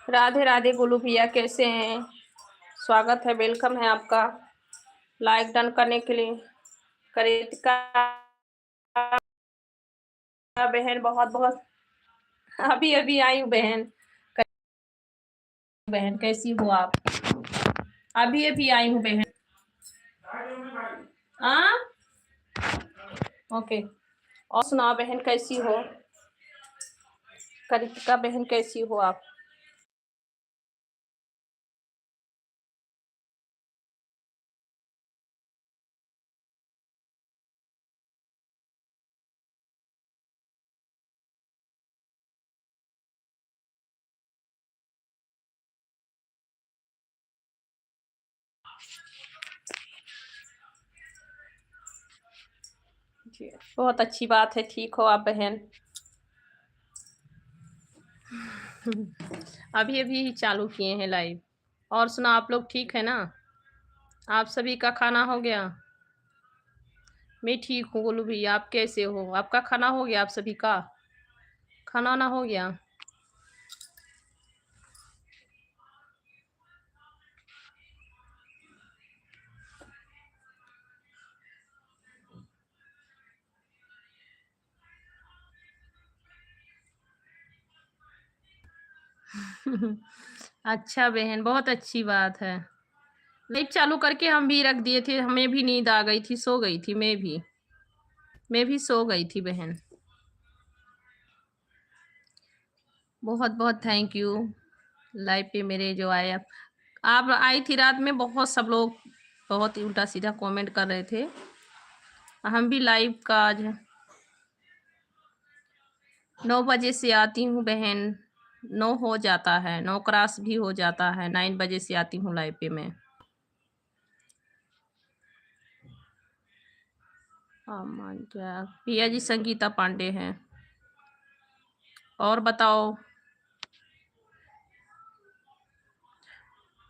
राधे राधे गोलू भैया, कैसे हैं? स्वागत है, वेलकम है आपका। लाइक डन करने के लिए। कृतिका बहन बहुत बहुत अभी अभी आई हूँ बहन। बहन कैसी हो आप? अभी अभी आई हूँ बहन। हाँ ओके। और सुनाओ बहन, कैसी हो? कृतिका बहन कैसी हो आप? जी बहुत अच्छी बात है, ठीक हो आप बहन। अभी अभी चालू किए हैं लाइव। और सुना, आप लोग ठीक है ना? आप सभी का खाना हो गया? मैं ठीक हूँ गोलू भैया, आप कैसे हो? आपका खाना हो गया? आप सभी का खाना वाना हो गया? अच्छा बहन, बहुत अच्छी बात है। लाइव चालू करके हम भी रख दिए थे, हमें भी नींद आ गई थी, सो गई थी। मैं भी सो गई थी बहन। बहुत बहुत थैंक यू लाइव पे मेरे जो आए। आप आई थी रात में, बहुत सब लोग बहुत ही उल्टा सीधा कमेंट कर रहे थे। हम भी लाइव का आज 9 बजे से आती हूँ बहन। 9 हो जाता है, 9 क्रॉस भी हो जाता है। 9 बजे से आती हूँ लाइव पे मैं। अमन क्या पिया जी? संगीता पांडे हैं। और बताओ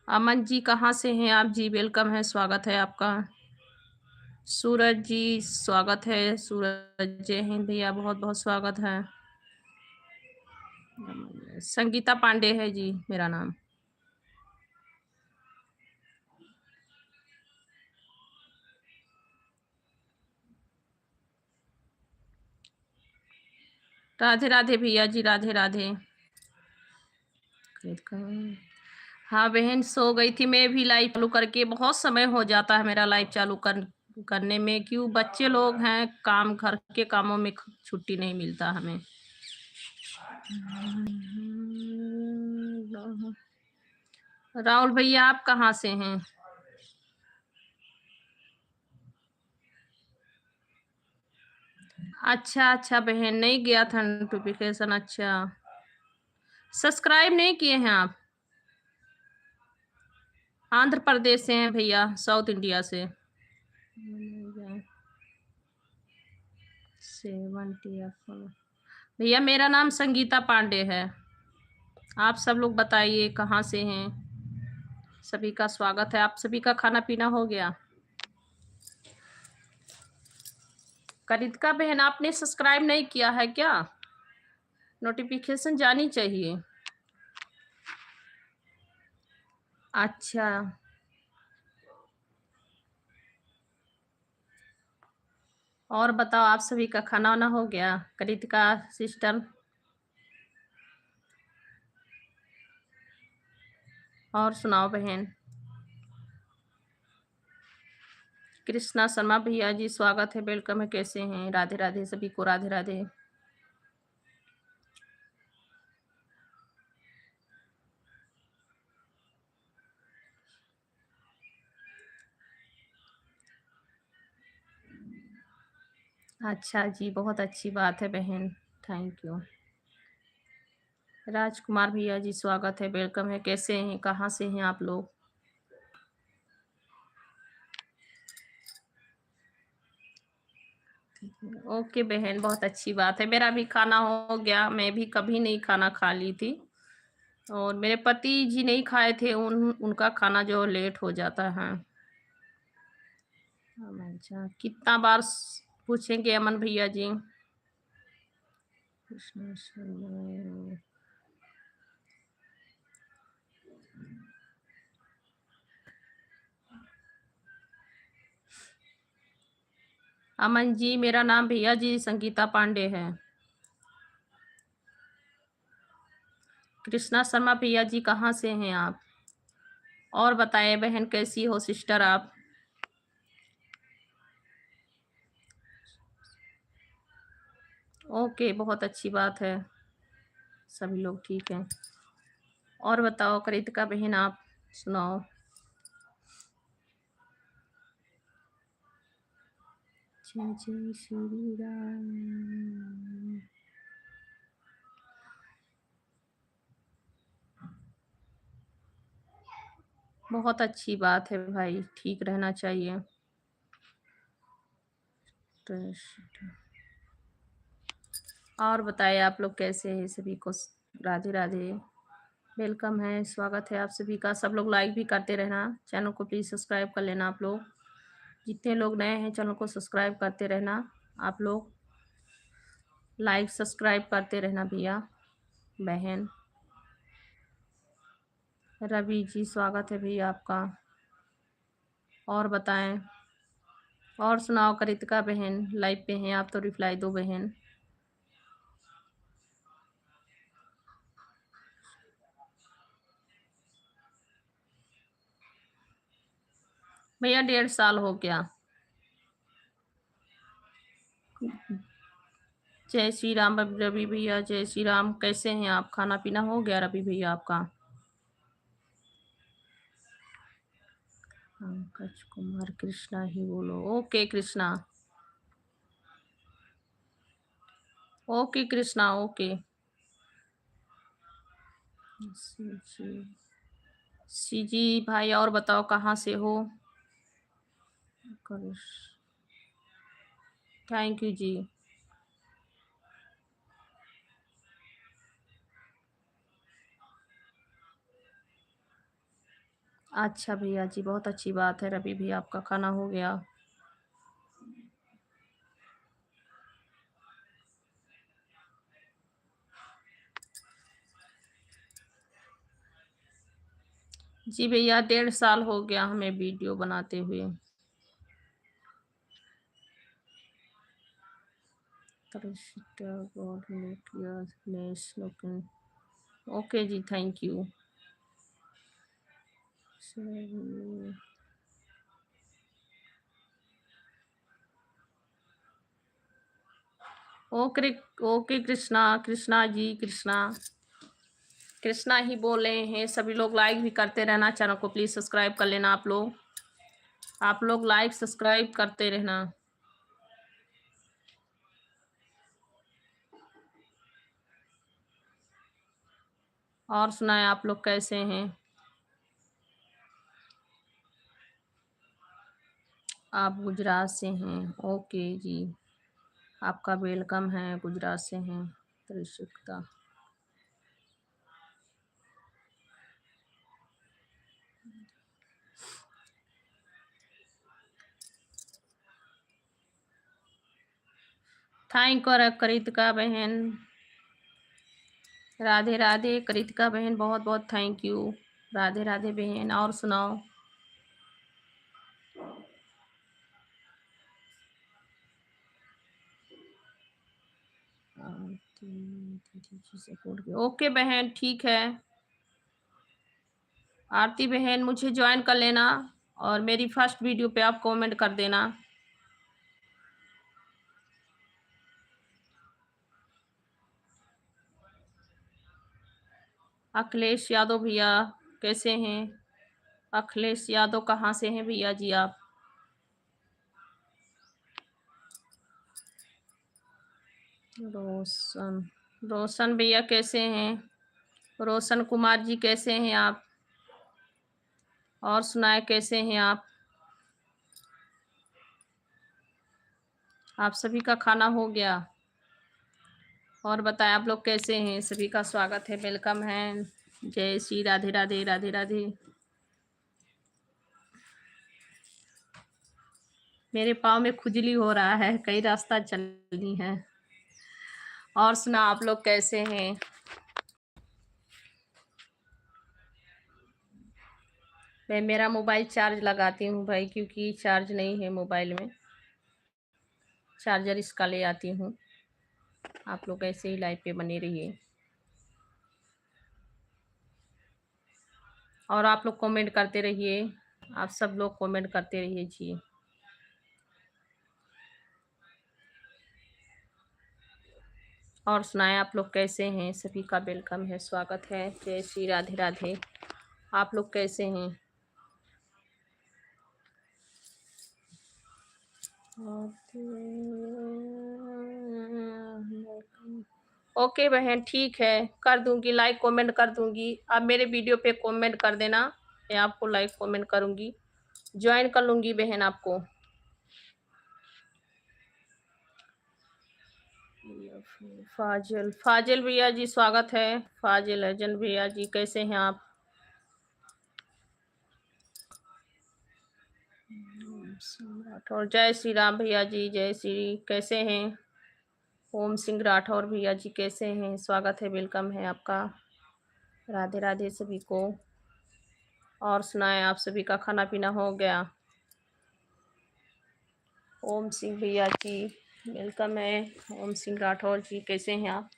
अमन जी, कहाँ से हैं आप जी? वेलकम है, स्वागत है आपका। सूरज जी स्वागत है। सूरज जय हिंद भैया, बहुत बहुत स्वागत है। संगीता पांडे है जी मेरा नाम। राधे राधे भैया जी, राधे राधे। हाँ बहन, सो गई थी मैं भी। लाइव चालू करके बहुत समय हो जाता है मेरा लाइव चालू करने में। क्यों, बच्चे लोग हैं, काम घर के कामों में छुट्टी नहीं मिलता हमें। राहुल भैया, आप कहाँ से हैं? अच्छा अच्छा बहन, नहीं गया था नोटिफिकेशन। अच्छा, सब्सक्राइब नहीं किए हैं आप? आंध्र प्रदेश से हैं भैया, साउथ इंडिया से। 70 भैया, मेरा नाम संगीता पांडे है। आप सब लोग बताइए कहाँ से हैं? सभी का स्वागत है। आप सभी का खाना पीना हो गया? कृतिका बहन, आपने सब्सक्राइब नहीं किया है क्या? नोटिफिकेशन जानी चाहिए। अच्छा, और बताओ, आप सभी का खाना वाना हो गया? कृतिका सिस्टर, और सुनाओ बहन। कृष्णा शर्मा भैया जी स्वागत है, वेलकम है, कैसे हैं? राधे राधे सभी को, राधे राधे। अच्छा जी, बहुत अच्छी बात है बहन, थैंक यू। राजकुमार भैया जी स्वागत है, वेलकम है, कैसे हैं? कहाँ से हैं आप लोग? ओके बहन, बहुत अच्छी बात है। मेरा भी खाना हो गया, मैं भी कभी नहीं खाना खा ली थी। और मेरे पति जी नहीं खाए थे, उनका खाना जो लेट हो जाता है। अच्छा, कितना बार पूछेंगे अमन भैया जी? अमन जी, मेरा नाम भैया जी संगीता पांडे है। कृष्णा शर्मा भैया जी, कहाँ से हैं आप? और बताएं बहन, कैसी हो सिस्टर आप? ओके, बहुत अच्छी बात है, सभी लोग ठीक हैं। और बताओ कृतिका बहन, आप सुनाओ। जय जय श्री राम। बहुत अच्छी बात है भाई, ठीक रहना चाहिए। और बताएं आप लोग कैसे हैं, सभी को राधे राधे, वेलकम है, स्वागत है आप सभी का। सब लोग लाइक भी करते रहना, चैनल को प्लीज़ सब्सक्राइब कर लेना। आप लोग जितने लोग नए हैं चैनल को सब्सक्राइब करते रहना। आप लोग लाइक सब्सक्राइब करते रहना भैया बहन। रवि जी, स्वागत है भैया आपका। और बताएं, और सुनाओ कृतिका बहन, लाइव पे हैं आप तो रिप्लाई दो बहन। भैया 1.5 साल हो गया। जय श्री राम रवि भैया, जय श्री राम। कैसे हैं आप? खाना पीना हो गया रवि भैया आपका? पंकज कुमार, कृष्णा ही बोलो। Okay Krishna, okay Krishna, okay. सी जी भाई, और बताओ कहाँ से हो? थैंक यू जी। अच्छा भैया जी, बहुत अच्छी बात है। रवि भी आपका खाना हो गया? जी भैया, 1.5 साल हो गया हमें वीडियो बनाते हुए। ओके जी, thank you. Okay, okay Krishna, Krishna ji, Krishna, Krishna ही बोल रहे हैं। सभी लोग लाइक भी करते रहना, चैनल को प्लीज सब्सक्राइब कर लेना। आप लोग लाइक सब्सक्राइब करते रहना। और सुनाए आप लोग कैसे हैं? आप गुजरात से हैं? ओके जी, आपका वेलकम है। गुजरात से हैं त्रिशुक्ता। थैंक यू कृतिका बहन, राधे राधे कृतिका बहन, बहुत बहुत थैंक यू। राधे राधे बहन। और सुनाओ। ओके बहन, ठीक है। आरती बहन, मुझे ज्वाइन कर लेना और मेरी फर्स्ट वीडियो पे आप कमेंट कर देना। अखिलेश यादव भैया, कैसे हैं? अखिलेश यादव कहाँ से हैं भैया जी आप? रोशन, रोशन भैया कैसे हैं? रोशन कुमार जी कैसे हैं आप? और सुनाए कैसे हैं आप? आप सभी का खाना हो गया? और बताएं आप लोग कैसे हैं? सभी का स्वागत है, वेलकम है। जय श्री राधे राधे, राधे राधे। मेरे पाँव में खुजली हो रहा है, कई रास्ता चलनी है। और सुना आप लोग कैसे हैं? मैं मेरा मोबाइल चार्ज लगाती हूँ भाई, क्योंकि चार्ज नहीं है मोबाइल में। चार्जर इसका ले आती हूँ। आप लोग ऐसे ही लाइव पे बने रहिए और आप लोग कमेंट करते रहिए। आप सब लोग कमेंट करते रहिए जी। और सुनाएं, आप लोग कैसे हैं? सभी का वेलकम है, स्वागत है। जय श्री राधे राधे। आप लोग कैसे हैं? ओके बहन, ठीक है, कर दूंगी, लाइक कमेंट कर दूंगी। आप मेरे वीडियो पे कमेंट कर देना, मैं आपको लाइक कमेंट करूंगी, ज्वाइन कर लूंगी बहन आपको। फाजिल फाजिल भैया जी स्वागत है। फाजिल अजन भैया जी कैसे हैं आप? राठौर, जय श्री राम भैया जी, जय श्री, कैसे हैं? ओम सिंह राठौर भैया जी कैसे हैं? स्वागत है, वेलकम है आपका। राधे राधे सभी को। और सुनाएं, आप सभी का खाना पीना हो गया? ओम सिंह भैया जी वेलकम है। ओम सिंह राठौर जी कैसे हैं आप?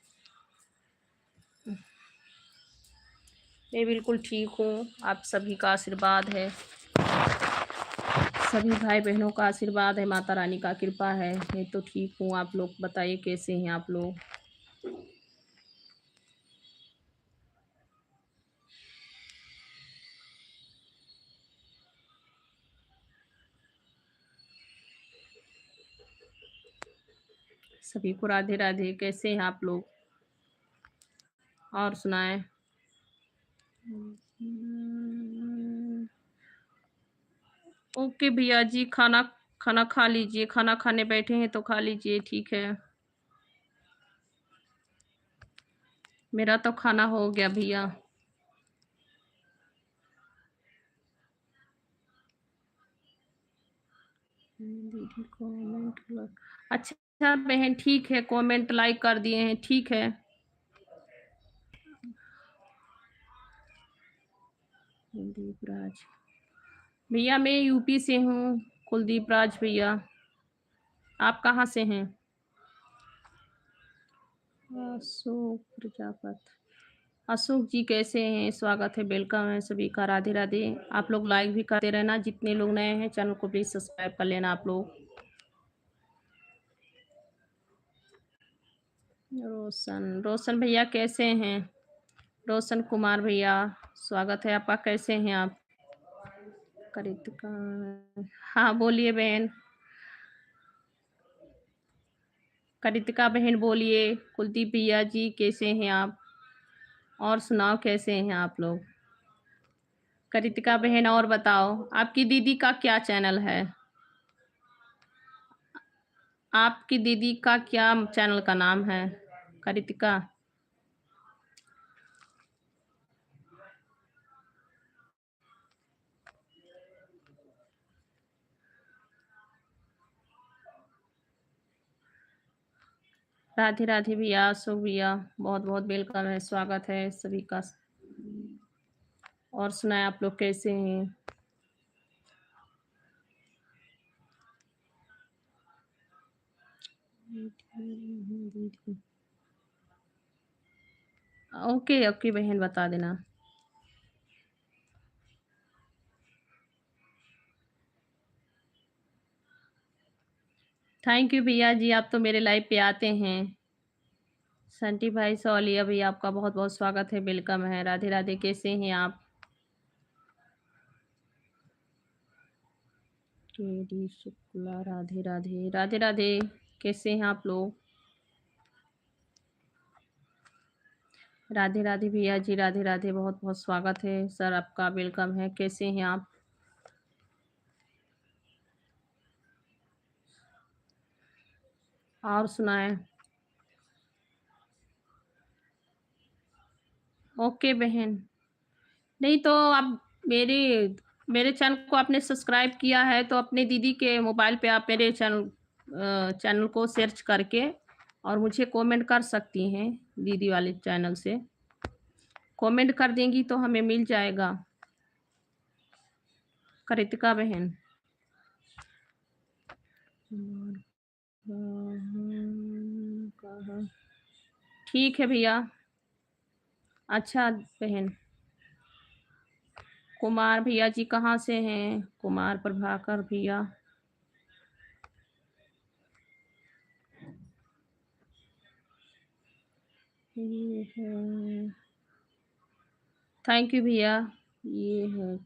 मैं बिल्कुल ठीक हूँ, आप सभी का आशीर्वाद है, सभी भाई बहनों का आशीर्वाद है, माता रानी का कृपा है। मैं तो ठीक हूँ, आप लोग बताइए कैसे हैं आप लोग? सभी को राधे राधे, कैसे हैं आप लोग? और सुनाएं। ओके भैया जी, खाना खाना खा लीजिए, खाना खाने बैठे हैं तो खा लीजिए, ठीक है। मेरा तो खाना हो गया भैया। दीदी कमेंट, अच्छा बहन ठीक है, कमेंट लाइक कर दिए हैं, ठीक है। कुलदीप राज भैया, मैं यूपी से हूँ। कुलदीप राज भैया, आप कहाँ से हैं? अशोक प्रजापत, अशोक जी कैसे हैं? स्वागत है, वेलकम है सभी का, राधे राधे। आप लोग लाइक भी करते रहना, जितने लोग नए हैं चैनल को प्लीज सब्सक्राइब कर लेना आप लोग। रोशन, रोशन भैया कैसे हैं? रोशन कुमार भैया स्वागत है आपका, कैसे हैं आप? कृतिका, हाँ बोलिए बहन। कृतिका बहन बोलिए। कुलदीप भैया जी कैसे हैं आप? और सुनाओ कैसे हैं आप लोग? कृतिका बहन और बताओ, आपकी दीदी का क्या चैनल है? आपकी दीदी का क्या चैनल का नाम है? कृतिका, राधे राधे भैया, अशोक भैया बहुत बहुत वेलकम है, स्वागत है सभी का। और सुनाए, आप लोग कैसे हैं? ओके ओके बहन, बता देना। थैंक यू भैया जी, आप तो मेरे लाइव पे आते हैं। संटी भाई सौलिया भैया, आपका बहुत बहुत स्वागत है, वेलकम है, राधे राधे, कैसे हैं आप? केडी शुक्ला, राधे राधे, राधे राधे, कैसे हैं आप लोग? राधे राधे भैया जी, राधे राधे, बहुत बहुत स्वागत है सर आपका, वेलकम है, कैसे हैं आप? और सुनाएं। ओके बहन, नहीं तो आप मेरे मेरे चैनल को आपने सब्सक्राइब किया है तो अपने दीदी के मोबाइल पे आप मेरे चैनल को सर्च करके और मुझे कमेंट कर सकती हैं, दीदी वाले चैनल से कमेंट कर देंगी तो हमें मिल जाएगा। कृतिका बहन, कहाँ ठीक है भैया। अच्छा बहन। कुमार भैया जी कहाँ से हैं? कुमार प्रभाकर भैया। ये है। थैंक यू भैया। ये है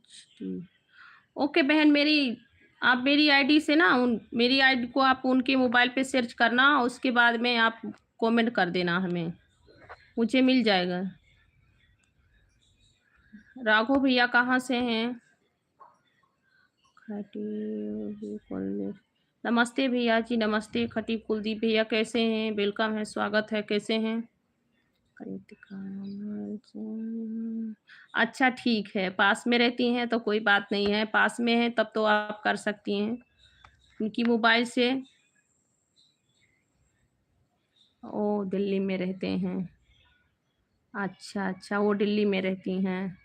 ओके बहन मेरी। आप मेरी आईडी से ना उन मेरी आईडी को आप उनके मोबाइल पे सर्च करना, उसके बाद में आप कमेंट कर देना हमें, मुझे मिल जाएगा। राघव भैया कहाँ से हैं? खटीव कुलदीप। नमस्ते भैया जी, नमस्ते खटीव कुलदीप भैया, कैसे हैं? वेलकम है, स्वागत है, कैसे हैं? कृतिका। अच्छा ठीक है, पास में रहती हैं तो कोई बात नहीं है, पास में है तब तो आप कर सकती हैं उनकी मोबाइल से। ओ दिल्ली में रहते हैं। अच्छा अच्छा, वो दिल्ली में रहती हैं।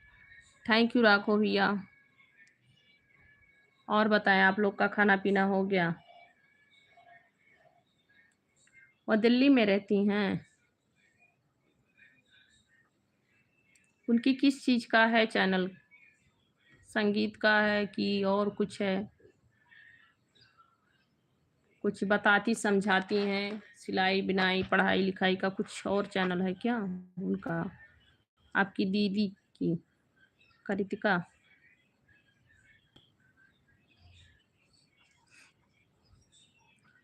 थैंक यू राघव भैया। और बताएं, आप लोग का खाना पीना हो गया? वो दिल्ली में रहती हैं। उनकी किस चीज़ का है चैनल? संगीत का है कि और कुछ है? कुछ बताती समझाती हैं, सिलाई बिनाई पढ़ाई लिखाई का कुछ और चैनल है क्या उनका? आपकी दीदी की, कृतिका।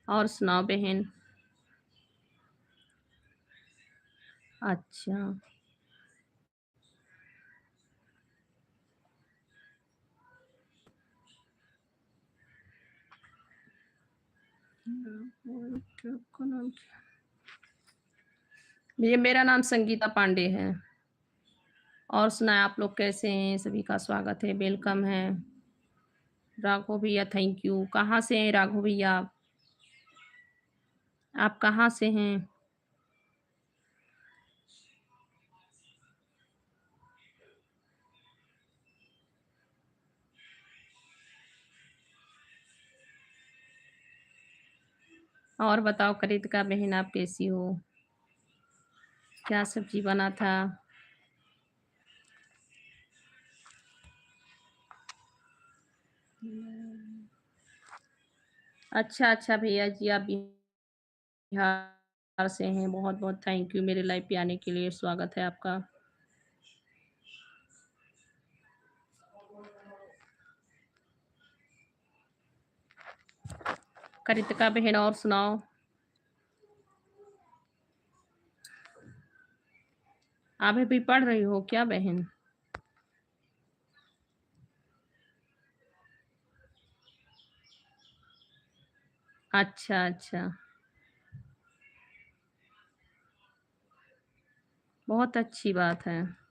और सुनाओ बहन। अच्छा। ये मेरा नाम संगीता पांडे है। और सुनाए आप लोग कैसे हैं? सभी का स्वागत है, वेलकम है। राघव भैया थैंक यू। कहाँ से हैं राघव भैया आप कहाँ से हैं? और बताओ कृतिका बहन, आप कैसी हो? क्या सब्जी बना था? अच्छा अच्छा भैया जी, आप बिहार से हैं, बहुत बहुत थैंक यू मेरे लाइव पे आने के लिए, स्वागत है आपका। कृतिका बहन और सुनाओ। आप अभी पढ़ रही हो क्या बहन? अच्छा अच्छा, बहुत अच्छी बात है।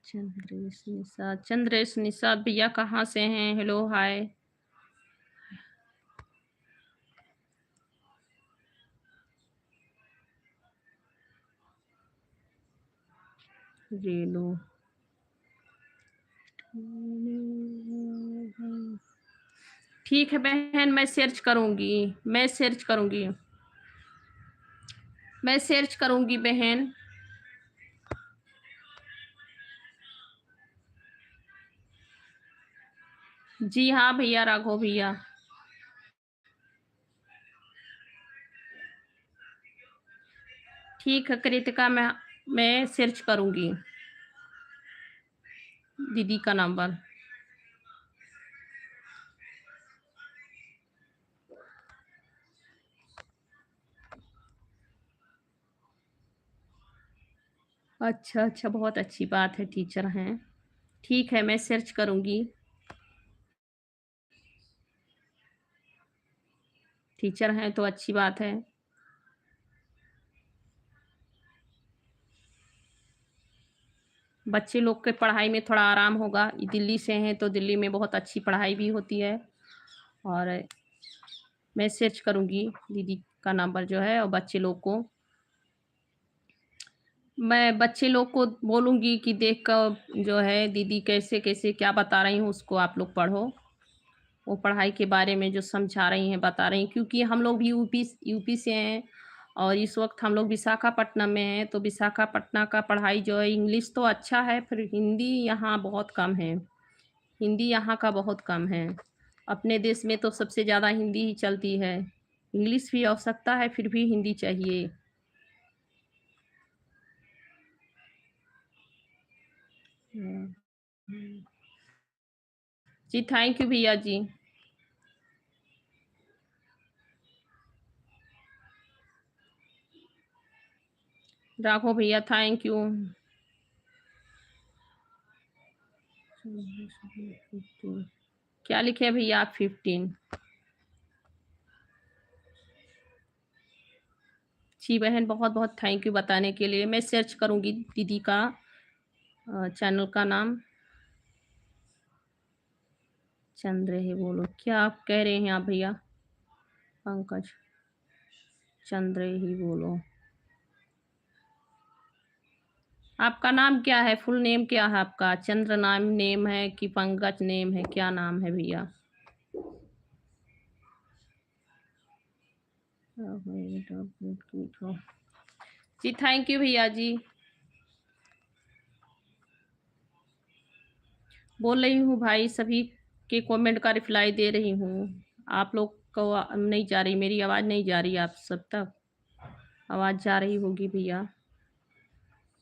चंद्रेश निषाद भैया कहाँ से हैं? Hello hi. रेलू। ठीक है बहन, मैं सर्च करूंगी। मैं सर्च करूंगी। मैं सर्च करूंगी बहन। जी हाँ भैया, राघव भैया। ठीक है कृतिका, मैं सर्च करूंगी दीदी का नंबर। अच्छा अच्छा, बहुत अच्छी बात है, टीचर हैं। ठीक है, मैं सर्च करूंगी। टीचर हैं तो अच्छी बात है। बच्चे लोग के पढ़ाई में थोड़ा आराम होगा, ये दिल्ली से हैं तो दिल्ली में बहुत अच्छी पढ़ाई भी होती है। और मैं सर्च करूंगी दीदी का नंबर जो है, और बच्चे लोग को मैं बच्चे लोग को बोलूँगी कि देख कर जो है दीदी कैसे-कैसे क्या बता रही हूँ उसको आप लोग पढ़ो। वो पढ़ाई के बारे में जो समझा रही हैं, बता रही हैं क्योंकि हम लोग भी यूपी से हैं और इस वक़्त हम लोग विशाखापट्टनम में हैं, तो विशाखापट्टनम का पढ़ाई जो है इंग्लिश तो अच्छा है, फिर हिंदी यहाँ बहुत कम है। हिंदी यहाँ का बहुत कम है। अपने देश में तो सबसे ज़्यादा हिंदी ही चलती है। इंग्लिश भी आवश्यकता है, फिर भी हिंदी चाहिए। हुँ, हुँ। जी, थैंक यू भैया जी। राघव भैया थैंक यू। क्या लिखे हैं भैया आप 15? जी बहन, बहुत-बहुत थैंक यू बताने के लिए। मैं सर्च करूँगी दीदी का चैनल का नाम चंद्र है बोलो। क्या आप कह रहे हैं आप भैया? पंकज, चंद्र ही बोलो। आपका नाम क्या है? फुल नेम क्या है आपका? चंद्र नाम नेम है कि पंकज नेम है? क्या नाम है भैया? जी, थैंक यू भैया जी। बोल रही हूँ भाई सभी के कमेंट का रिप्लाई दे रही हूँ। आप लोग को नहीं जा रही, मेरी आवाज़ नहीं जा रही आप सब तक? आवाज़ जा रही होगी भैया।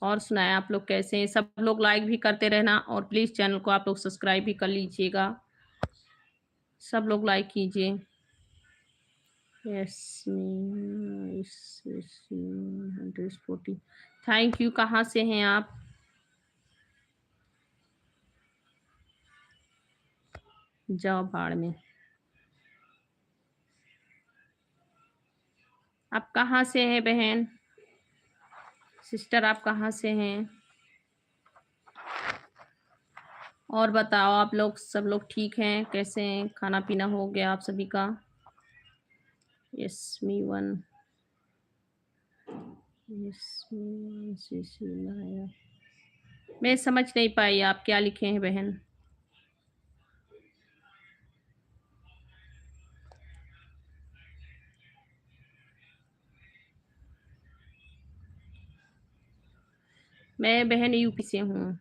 और सुनाएँ आप लोग कैसे हैं? सब लोग लाइक भी करते रहना और प्लीज़ चैनल को आप लोग सब्सक्राइब भी कर लीजिएगा। सब लोग लाइक कीजिए। Yes 140 thank you. कहाँ से हैं आप? जाओ भाड़ में। आप कहाँ से हैं बहन? सिस्टर आप कहाँ से हैं? और बताओ आप लोग सब लोग ठीक हैं? कैसे हैं? खाना-पीना हो गया आप सभी का? यस मी 1 यस मी 1 सीसी लाया। मैं समझ नहीं पाई आप क्या लिखे हैं बहन? मैं बहन यूपी से हूँ।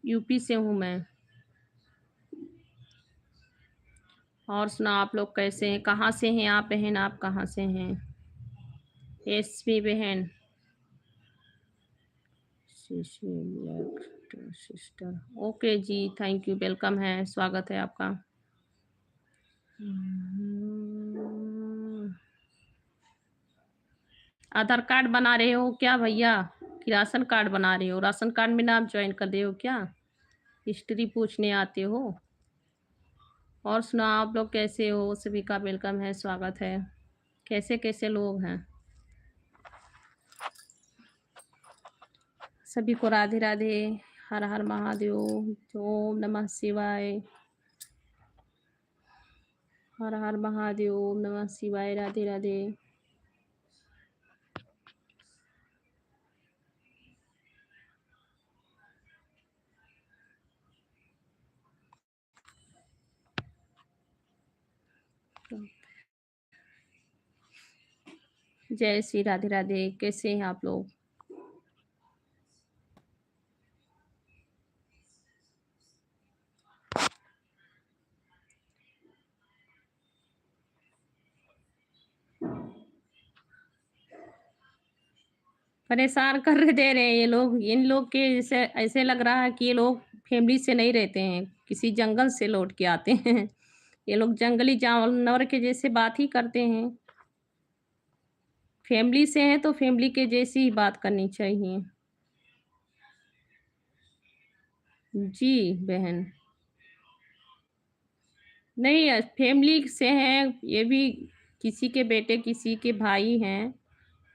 यूपी से हूँ मैं। और सुनाओ आप लोग कैसे हैं? कहाँ से हैं आप बहन? आप कहाँ से हैं? एसपी बहन। सिस्टर ओके जी थैंक यू वेलकम है स्वागत है आपका। हम्म, आधार कार्ड बना रहे हो क्या भैया कि राशन कार्ड बना रहे हो? राशन कार्ड में नाम ज्वाइन कर रहे हो क्या? हिस्ट्री पूछने आते हो? और सुनाओ आप लोग कैसे हो? सभी का वेलकम है स्वागत है। कैसे कैसे लोग हैं? सभी को राधे राधे। हर हर महादेव। ओम नमः शिवाय। हर हर महादेव। ओम नमः शिवाय। राधे राधे। जय श्री राधे राधे। कैसे हैं आप लोग? परेशान कर दे रहे हैं ये लोग। इन लोग के जैसे ऐसे लग रहा है कि ये लोग फैमिली से नहीं रहते हैं, किसी जंगल से लौट के आते हैं। ये लोग जंगली जानवर के जैसे बात ही करते हैं। फैमिली से हैं तो फैमिली के जैसी ही बात करनी चाहिए। जी बहन। नहीं फैमिली से हैं, ये भी किसी के बेटे, किसी के भाई हैं,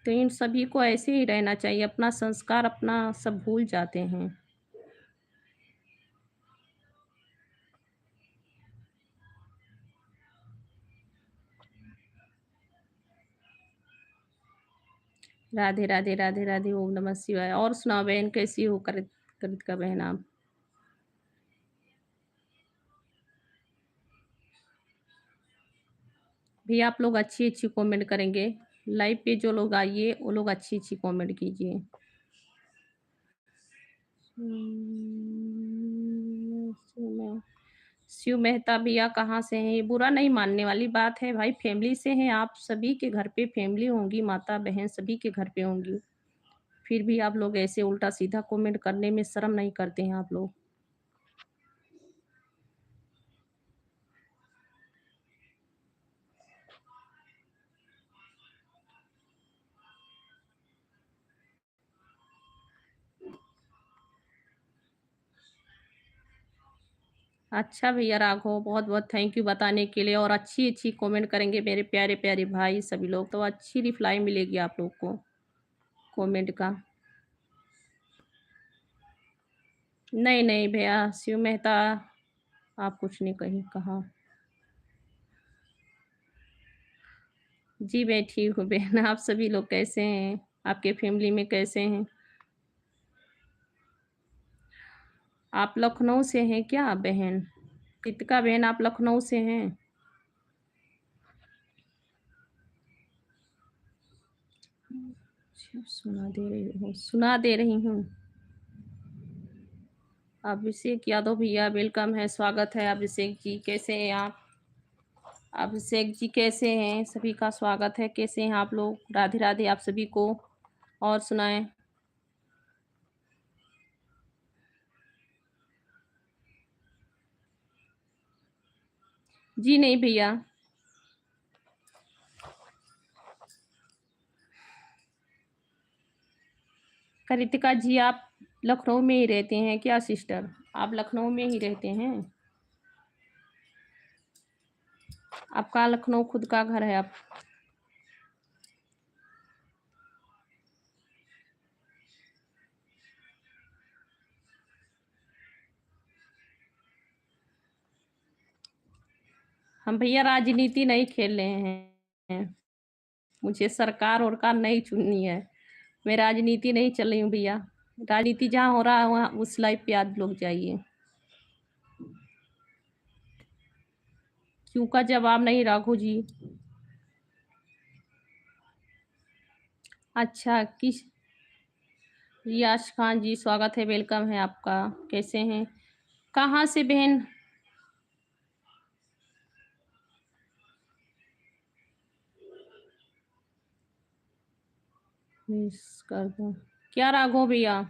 तो इन सभी को ऐसे ही रहना चाहिए। अपना संस्कार अपना सब भूल जाते हैं। राधे राधे राधे राधे, ओम नमः शिवाय। और सुनाओ बहन, कैसी हो कृतिका बहन आप? भैया आप लोग अच्छी अच्छी कमेंट करेंगे। लाइव पे जो लोग आइए वो लोग अच्छी अच्छी कमेंट कीजिए। शिव मेहता भैया कहाँ से हैं? ये बुरा नहीं मानने वाली बात है भाई, फैमिली से हैं आप। सभी के घर पे फैमिली होंगी, माता बहन सभी के घर पे होंगी। फिर भी आप लोग ऐसे उल्टा सीधा कमेंट करने में शर्म नहीं करते हैं आप लोग? अच्छा भैया राघव, बहुत बहुत थैंक यू बताने के लिए। और अच्छी अच्छी कमेंट करेंगे मेरे प्यारे प्यारे भाई सभी लोग, तो अच्छी रिप्लाई मिलेगी आप लोग को कमेंट का। नहीं नहीं भैया शिव मेहता, आप कुछ नहीं कहीं कहा। जी मैं ठीक हूँ बहन, आप सभी लोग कैसे हैं? आपके फैमिली में कैसे हैं? आप लखनऊ से हैं क्या बहन? कृतिका बहन आप लखनऊ से हैं? अच्छा, सुना दे रही हूँ। अभिषेक यादव भैया वेलकम है, स्वागत है अभिषेक जी, कैसे हैं आप? अभिषेक जी कैसे हैं? सभी का स्वागत है, कैसे हैं आप लोग? राधे राधे आप सभी को। और सुनाएं। जी नहीं भैया। कृतिका जी आप लखनऊ में ही रहते हैं क्या सिस्टर? आप लखनऊ में ही रहते हैं? आपका लखनऊ खुद का घर है आप? हम भैया राजनीति नहीं खेल रहे हैं। मुझे सरकार और का नहीं चुननी है। मैं राजनीति नहीं चल रही हूँ भैया। राजनीति जहाँ हो रहा है वहाँ उस लाइफ पे आप लोग जाइए। क्यों का जवाब नहीं राघो जी। अच्छा किस? रियाज खान जी स्वागत है, वेलकम है आपका, कैसे हैं? कहाँ से बहन? मिस कर दो क्या राघो भैया?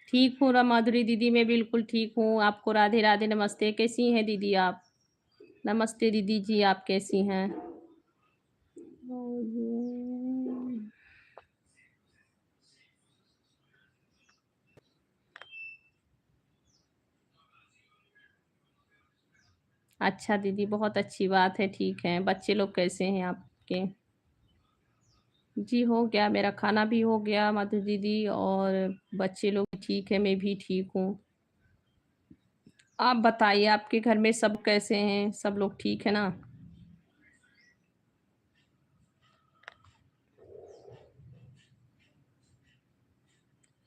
ठीक हूँ माधुरी दीदी, मैं बिल्कुल ठीक हूँ। आपको राधे राधे, नमस्ते, कैसी हैं दीदी आप? नमस्ते दीदी जी, आप कैसी हैं? अच्छा दीदी, बहुत अच्छी बात है, ठीक है। बच्चे लोग कैसे हैं आपके? जी हो गया, मेरा खाना भी हो गया माधुरी दीदी, और बच्चे लोग भी ठीक है, मैं भी ठीक हूँ। आप बताइए आपके घर में सब कैसे हैं? सब लोग ठीक है ना?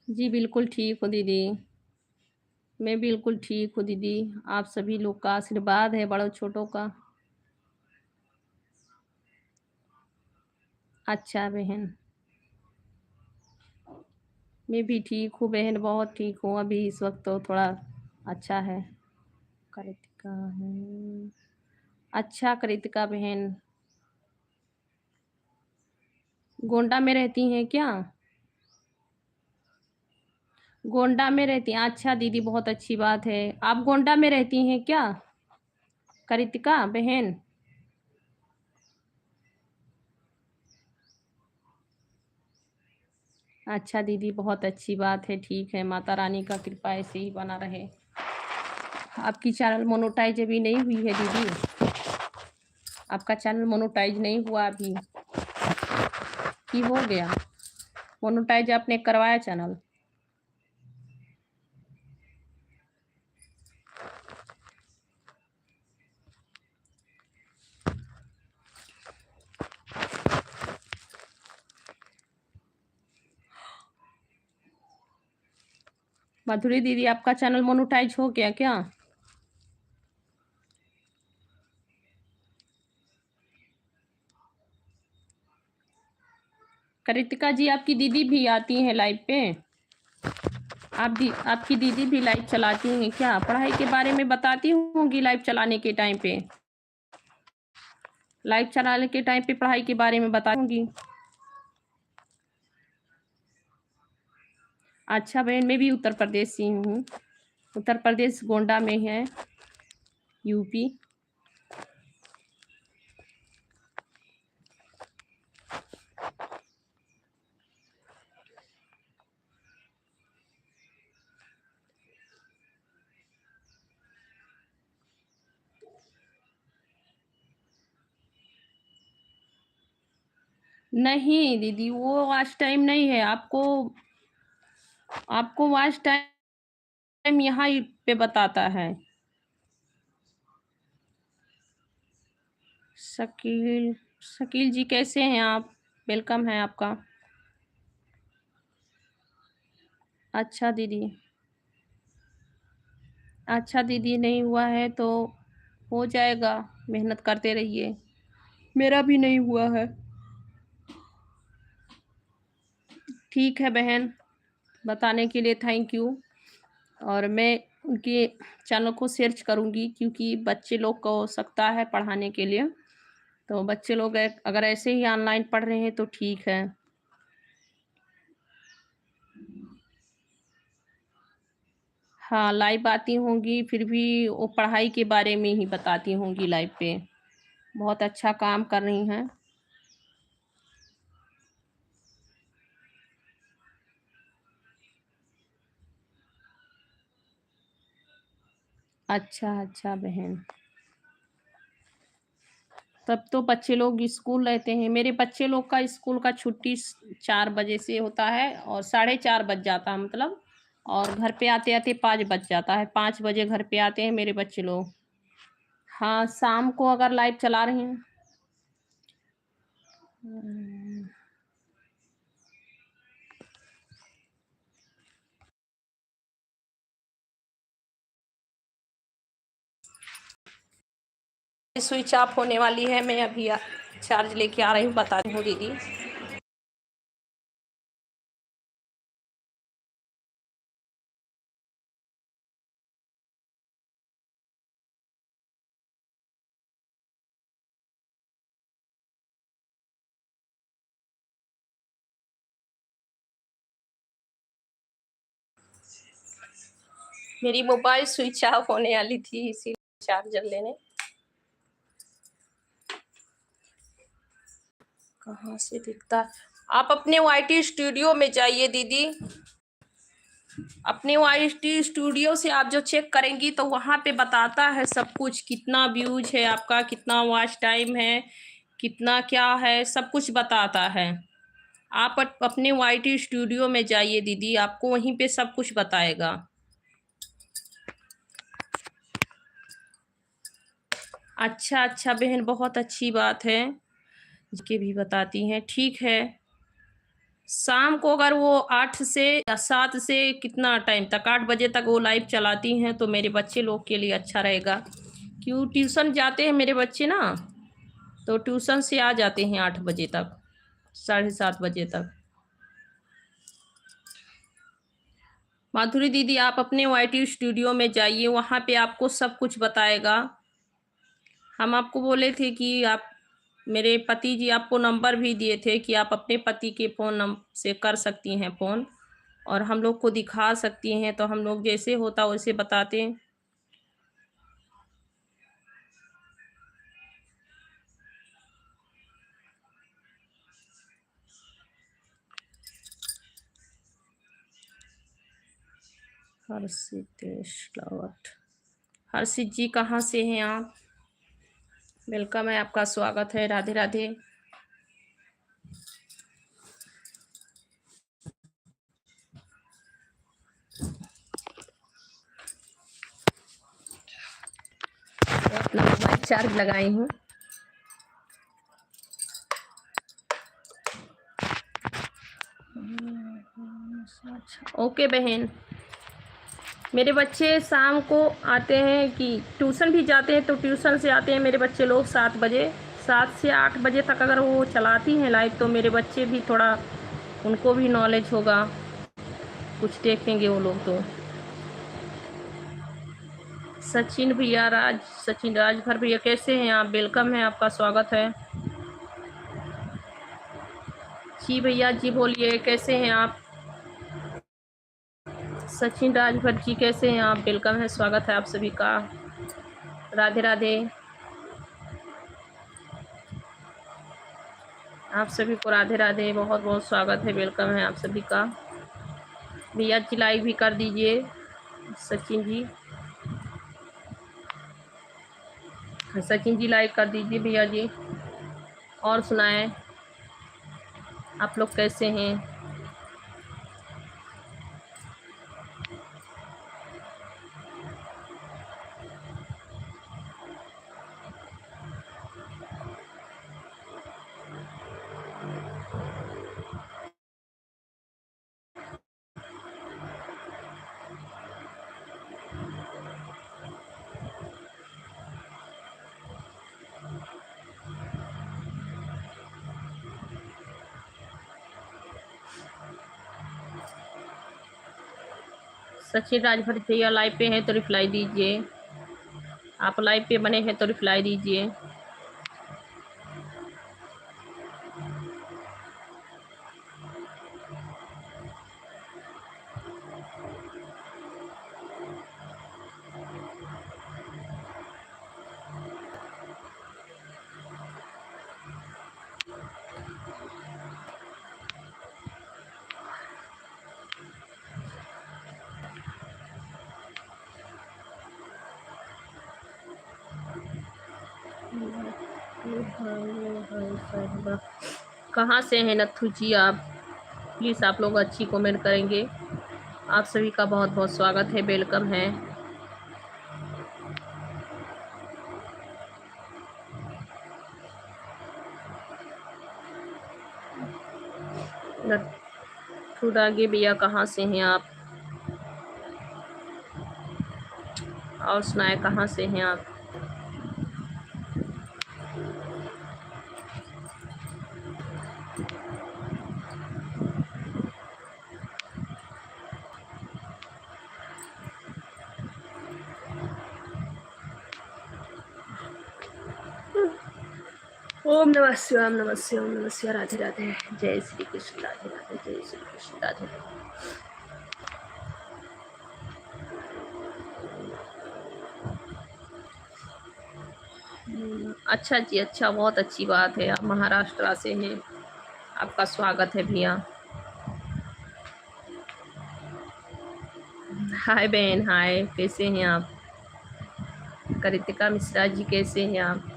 जी बिल्कुल ठीक हूँ दीदी। मैं बिल्कुल ठीक हूँ दीदी। आप सभी लोग का आशीर्वाद है, बड़ों छोटों का। अच्छा बहन। मैं भी ठीक हूँ बहन, बहुत ठीक हूँ अभी इस वक्त तो थोड़ा अच्छा है। कृतिका है। अच्छा कृतिका बहन गोंडा में रहती हैं क्या? गोंडा में रहती हैं, अच्छा दीदी बहुत अच्छी बात है। आप गोंडा में रहती हैं क्या कृतिका बहन? अच्छा दीदी बहुत अच्छी बात है, ठीक है, माता रानी का कृपा ऐसे ही बना रहे। आपकी चैनल मोनोटाइज अभी नहीं हुई है दीदी? आपका चैनल मोनोटाइज नहीं हुआ अभी कि हो गया? मोनोटाइज आपने करवाया चैनल? माधुरी दीदी, आपका चैनल मोनेटाइज हो गया क्या? कृतिका जी, आपकी दीदी भी आती हैं लाइव पे? आपकी दीदी भी लाइव चलाती हैं क्या? पढ़ाई के बारे में बताती होंगी लाइव चलाने के टाइम पे। लाइव चलाने के टाइम पे पढ़ाई के बारे में बताती होंगी। अच्छा बहन, मैं भी उत्तर प्रदेश से हूँ। उत्तर प्रदेश गोंडा में है, यूपी। नहीं दीदी, वो वॉच टाइम नहीं है। आपको वॉच टाइम यहाँ पे बताता है। शकील शकील जी, कैसे हैं आप? वेलकम है आपका। अच्छा दीदी, अच्छा दीदी, नहीं हुआ है तो हो जाएगा, मेहनत करते रहिए। मेरा भी नहीं हुआ है। ठीक है बहन, बताने के लिए थैंक यू। और मैं उनके चैनल को सर्च करूँगी, क्योंकि बच्चे लोग को हो सकता है पढ़ाने के लिए। तो बच्चे लोग अगर ऐसे ही ऑनलाइन पढ़ रहे हैं तो ठीक है। हाँ, लाइव आती होंगी, फिर भी वो पढ़ाई के बारे में ही बताती होंगी लाइव पे। बहुत अच्छा काम कर रही हैं। अच्छा अच्छा बहन, तब तो बच्चे लोग स्कूल रहते हैं। मेरे बच्चे लोग का स्कूल का छुट्टी 4 बजे से होता है और 4:30 बज जाता है, मतलब। और घर पे आते आते 5 बज जाता है। 5 बजे घर पे आते हैं मेरे बच्चे लोग। हाँ, शाम को अगर लाइव चला रही हैं। स्विच ऑफ होने वाली है, मैं अभी चार्ज लेके आ रही हूँ, बताती हूँ दीदी। मेरी मोबाइल स्विच ऑफ होने वाली थी, इसी चार्जर लेने। कहाँ से दिखता है? आप अपने वाईटी स्टूडियो में जाइए दीदी। अपने वाईटी स्टूडियो से आप जो चेक करेंगी तो वहाँ पे बताता है सब कुछ, कितना व्यूज है आपका, कितना वॉच टाइम है, कितना क्या है, सब कुछ बताता है। आप अपने वाईटी स्टूडियो में जाइए दीदी, आपको वहीं पे सब कुछ बताएगा। अच्छा अच्छा बहन, बहुत अच्छी बात है के भी बताती हैं। ठीक है, शाम को अगर वो 8 से 7 से कितना टाइम तक, 8 बजे तक वो लाइव चलाती हैं तो मेरे बच्चे लोग के लिए अच्छा रहेगा। क्यों, ट्यूशन जाते हैं मेरे बच्चे ना, तो ट्यूशन से आ जाते हैं 8 बजे तक, 7:30 बजे तक। माधुरी दीदी, आप अपने वाईटी स्टूडियो में जाइए, वहाँ पे आपको सब कुछ बताएगा। हम आपको बोले थे कि आप, मेरे पति जी आपको नंबर भी दिए थे कि आप अपने पति के फ़ोन नंबर से कर सकती हैं फ़ोन, और हम लोग को दिखा सकती हैं, तो हम लोग जैसे होता वैसे बताते हैं। हर्षित श्लावट, हर्षित जी कहाँ से हैं आप? वेलकम है, आपका स्वागत है। राधे राधे। अपना मोबाइल चार्ज लगाई हूँ। ओके बहन। मेरे बच्चे शाम को आते हैं कि ट्यूशन भी जाते हैं, तो ट्यूशन से आते हैं मेरे बच्चे लोग 7 बजे। 7 से 8 बजे तक अगर वो चलाती हैं लाइव, तो मेरे बच्चे भी थोड़ा, उनको भी नॉलेज होगा, कुछ देखेंगे वो लोग तो। सचिन भैया, सचिन राजभर भैया, कैसे हैं आप? वेलकम है, आपका स्वागत है। जी भैया जी, बोलिए कैसे हैं आप? सचिन राजभर जी, कैसे हैं आप? वेलकम है, स्वागत है आप सभी का। राधे राधे, आप सभी को राधे राधे, बहुत बहुत स्वागत है, वेलकम है आप सभी का। भैया जी लाइव भी कर दीजिए, सचिन जी, सचिन जी लाइव कर दीजिए भैया जी। और सुनाएं, आप लोग कैसे हैं? सचिन राजभर भैया लाइव पे हैं तो रिप्लाई दीजिए, आप लाइव पे बने हैं तो रिप्लाई दीजिए। कहाँ से हैं नथु जी आप? प्लीज़ आप लोग अच्छी कमेंट करेंगे। आप सभी का बहुत बहुत स्वागत है, वेलकम है। नथु दागे भैया, कहाँ से हैं आप? और सुनाए, कहाँ से हैं आप? ओम नमः शिवाय, ओम नमः शिवाय, ओम नमः शिवाय, राधे राधे, जय श्री कृष्ण, राधे राधे, जय श्री कृष्ण, राधे राधे। अच्छा जी, अच्छा, बहुत अच्छी बात है, आप महाराष्ट्र से हैं, आपका स्वागत है भैया। हाय बहन, हाय, कैसे हैं आप? कृतिका मिश्रा जी, कैसे हैं आप?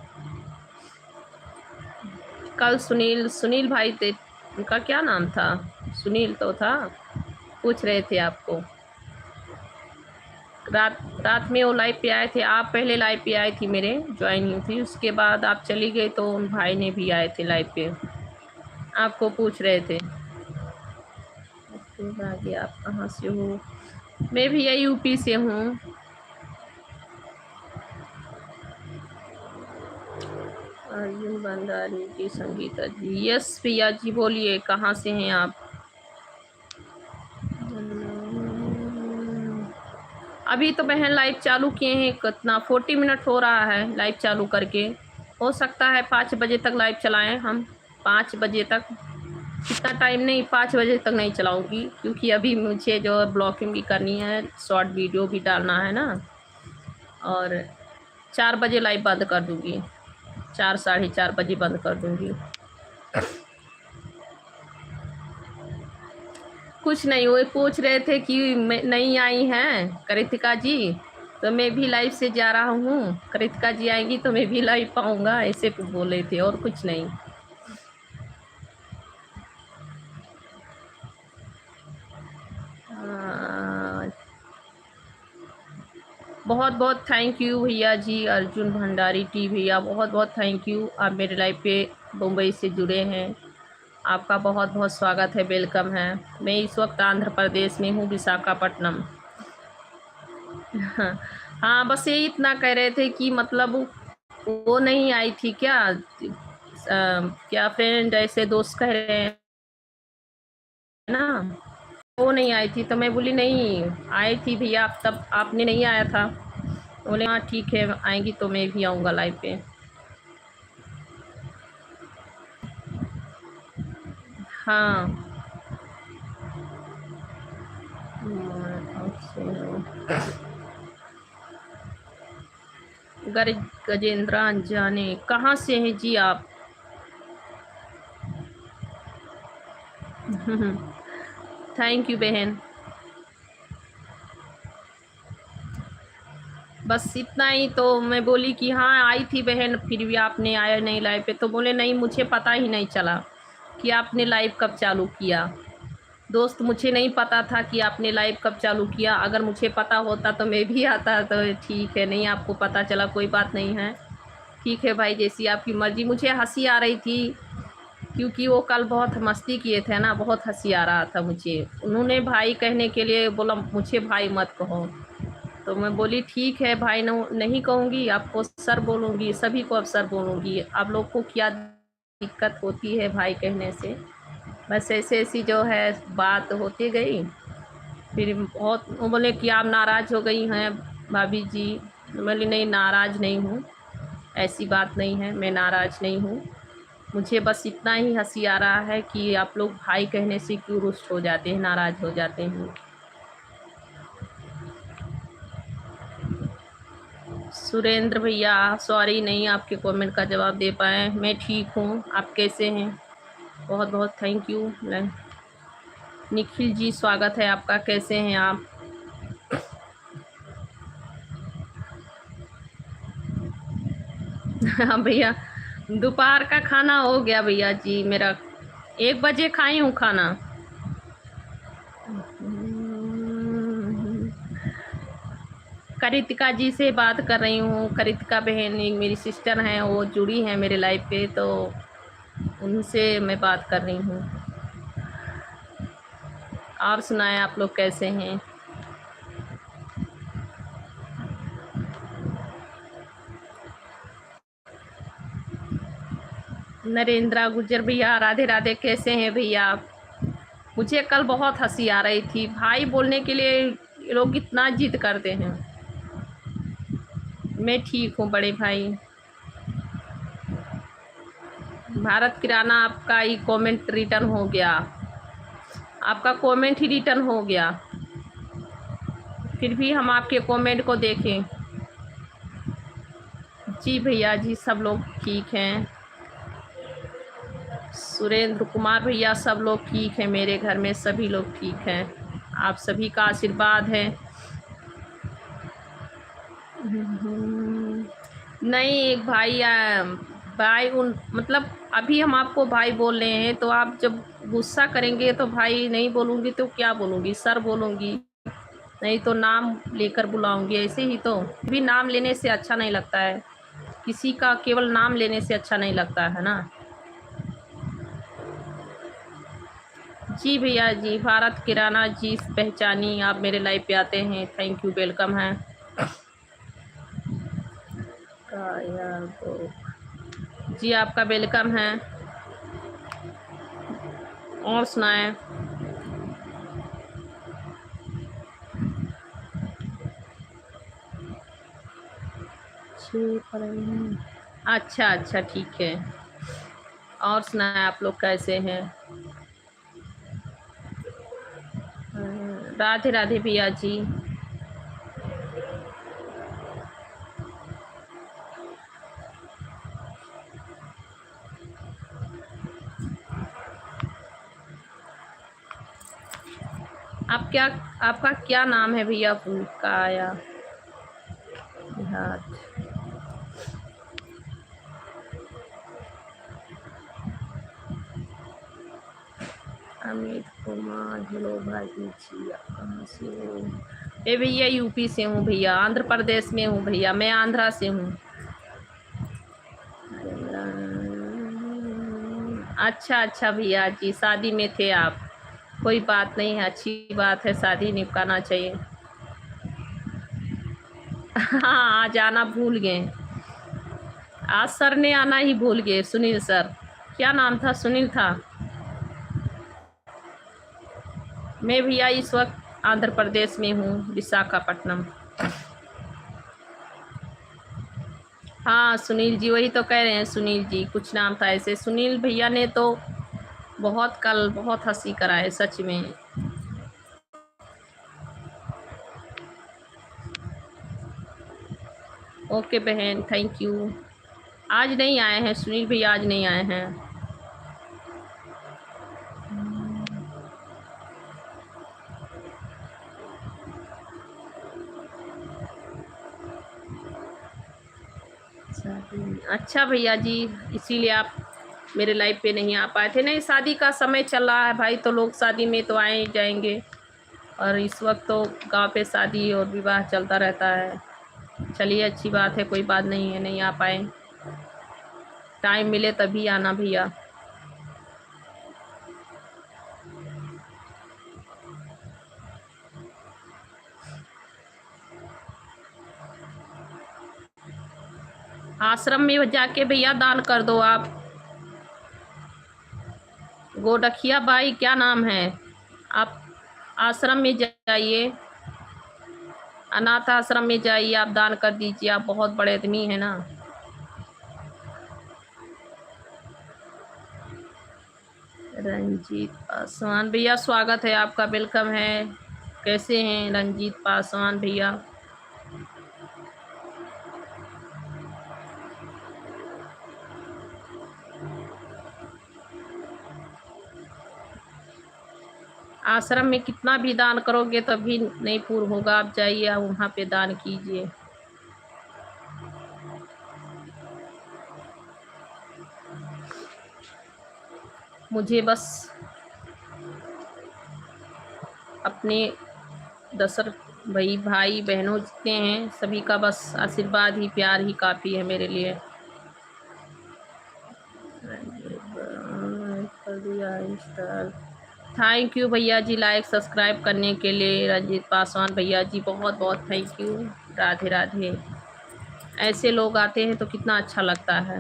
कल सुनील भाई थे, उनका क्या नाम था? सुनील तो था, पूछ रहे थे आपको। रात में वो लाइव पे आए थे, आप पहले लाइव पे आई थी, मेरे ज्वाइनिंग थी, उसके बाद आप चली गई, तो उन भाई ने भी आए थे लाइव पे, आपको पूछ रहे थे। आगे आप कहाँ से हो? मैं भी यही यूपी से हूँ। अर्जुन भंडारी जी, संगीता जी, यस भैया जी, बोलिए कहाँ से हैं आप? अभी तो बहन लाइव चालू किए हैं, कितना 40 मिनट हो रहा है लाइव चालू करके। हो सकता है 5 बजे तक लाइव चलाएं हम, 5 बजे तक, इतना टाइम नहीं, 5 बजे तक नहीं चलाऊंगी, क्योंकि अभी मुझे जो ब्लॉगिंग भी करनी है, शॉर्ट वीडियो भी डालना है ना, और 4 बजे लाइव बंद कर दूंगी, 4 साढ़े 4 बजे बंद कर दूंगी। कुछ नहीं, वो पूछ रहे थे कि नहीं आई हैं कृतिका जी, तो मैं भी लाइव से जा रहा हूँ, कृतिका जी आएंगी तो मैं भी लाइव पाऊंगा, ऐसे बोले थे, और कुछ नहीं। बहुत बहुत थैंक यू भैया जी, अर्जुन भंडारी टी भैया, बहुत बहुत थैंक यू, आप मेरे लाइव पे मुंबई से जुड़े हैं, आपका बहुत बहुत स्वागत है, वेलकम है। मैं इस वक्त आंध्र प्रदेश में हूँ, विशाखापट्टनम। हाँ, हाँ, बस यही इतना कह रहे थे कि मतलब वो नहीं आई थी क्या? क्या फ्रेंड ऐसे दोस्त कह रहे हैं ना, वो नहीं आई थी तो मैं बोली नहीं, आई थी भैया आप, तब आपने नहीं आया था। तो बोले हाँ ठीक है, आएंगी तो मैं भी आऊँगा लाइव पे। हाँ। गजेंद्र अनजाने कहाँ से हैं जी आप? थैंक यू बहन। बस इतना ही तो मैं बोली कि हाँ आई थी बहन, फिर भी आपने आया नहीं लाइव पे। तो बोले नहीं, मुझे पता ही नहीं चला कि आपने लाइव कब चालू किया। दोस्त, मुझे नहीं पता था कि आपने लाइव कब चालू किया। अगर मुझे पता होता तो मैं भी आता। तो ठीक है, नहीं आपको पता चला, कोई बात नहीं है। ठीक है भाई, जैसी आपकी मर्जी। मुझे हंसी आ रही थी क्योंकि वो कल बहुत मस्ती किए थे ना, बहुत हंसी आ रहा था मुझे। उन्होंने भाई कहने के लिए बोला, मुझे भाई मत कहो। तो मैं बोली ठीक है भाई, नहीं कहूँगी, आपको सर बोलूँगी, सभी को अब सर बोलूँगी। आप लोग को क्या दिक्कत होती है भाई कहने से? बस ऐसे ऐसी जो है बात होती गई। फिर बहुत वो बोले कि आप नाराज़ हो गई हैं भाभी जी। मैं बोली नहीं, नाराज़ नहीं हूँ, ऐसी बात नहीं है, मैं नाराज़ नहीं हूँ। मुझे बस इतना ही हंसी आ रहा है कि आप लोग भाई कहने से क्यों रुष्ट हो जाते हैं, नाराज़ हो जाते हैं। सुरेंद्र भैया सॉरी, नहीं आपके कमेंट का जवाब दे पाए। मैं ठीक हूँ, आप कैसे हैं? बहुत बहुत थैंक यू। निखिल जी स्वागत है आपका, कैसे हैं आप? हाँ भैया, दोपहर का खाना हो गया भैया जी मेरा। 1 बजे खाई हूँ खाना। करितिका जी से बात कर रही हूँ। करितिका बहन एक मेरी सिस्टर हैं, वो जुड़ी हैं मेरे लाइफ पे, तो उनसे मैं बात कर रही हूँ। और सुनाएं, आप लोग कैसे हैं? नरेंद्र गुजर भैया राधे राधे, कैसे हैं भैया आप? मुझे कल बहुत हंसी आ रही थी, भाई बोलने के लिए ये लोग इतना जिद करते हैं। मैं ठीक हूँ बड़े भाई। भारत किराना, आपका ही कमेंट रिटर्न हो गया, आपका कमेंट ही रिटर्न हो गया। फिर भी हम आपके कमेंट को देखें। जी भैया जी, सब लोग ठीक हैं। सुरेंद्र कुमार भैया, सब लोग ठीक हैं, मेरे घर में सभी लोग ठीक हैं, आप सभी का आशीर्वाद है। नहीं, एक भाई भाई उन मतलब अभी हम आपको भाई बोल रहे हैं, तो आप जब गुस्सा करेंगे तो भाई नहीं बोलूँगी तो क्या बोलूँगी, सर बोलूँगी, नहीं तो नाम लेकर बुलाऊँगी, ऐसे ही तो। भी नाम लेने से अच्छा नहीं लगता है, किसी का केवल नाम लेने से अच्छा नहीं लगता है ना। जी भैया जी, भारत किराना जी पहचानी, आप मेरे लाइव पे आते हैं, थैंक यू, वेलकम है। जी आपका वेलकम है। और सुनाएं। अच्छा अच्छा, ठीक है। और सुनाएं, आप लोग कैसे हैं? राधे राधे भैया जी। आप क्या, आपका क्या नाम है भैया? का आया बिहार। अमित कुमार, हेलो भाई जी, आप कहाँ से हो? ए भैया यूपी से हूँ भैया, आंध्र प्रदेश में हूँ भैया, मैं आंध्रा से हूँ। अच्छा अच्छा भैया जी, शादी में थे आप? कोई बात नहीं है, अच्छी बात है, शादी निपटाना चाहिए। हाँ, आज आना भूल गए। आज सर ने आना ही भूल गए, सुनील सर। क्या नाम था? सुनील था। मैं भैया इस वक्त आंध्र प्रदेश में हूँ, विशाखापट्टनम। हाँ सुनील जी, वही तो कह रहे हैं, सुनील जी कुछ नाम था ऐसे। सुनील भैया ने तो बहुत कल बहुत हंसी कराए सच में। ओके बहन, थैंक यू। आज नहीं आए हैं सुनील भैया, आज नहीं आए हैं। अच्छा भैया जी, इसीलिए आप मेरे लाइव पे नहीं आ पाए थे। नहीं, शादी का समय चल रहा है भाई, तो लोग शादी में तो आए ही जाएंगे। और इस वक्त तो गांव पे शादी और विवाह चलता रहता है। चलिए अच्छी बात है, कोई बात नहीं है, नहीं आ पाए। टाइम मिले तभी आना भैया। आश्रम में जाके भैया दान कर दो आप। गोडखिया बाई क्या नाम है? आप आश्रम में जाइए, अनाथ आश्रम में जाइए, आप दान कर दीजिए। आप बहुत बड़े आदमी है ना। रंजीत पासवान भैया, स्वागत है आपका, वेलकम है। कैसे हैं रंजीत पासवान भैया? आश्रम में कितना भी दान करोगे तभी नहीं पूर्ण होगा। आप जाइए, आप वहाँ पे दान कीजिए। मुझे बस अपने दसर भाई बहनों जितने हैं सभी का बस आशीर्वाद ही, प्यार ही काफ़ी है मेरे लिए। थैंक यू भैया जी, लाइक सब्सक्राइब करने के लिए। रंजीत पासवान भैया जी बहुत बहुत थैंक यू। राधे राधे। ऐसे लोग आते हैं तो कितना अच्छा लगता है।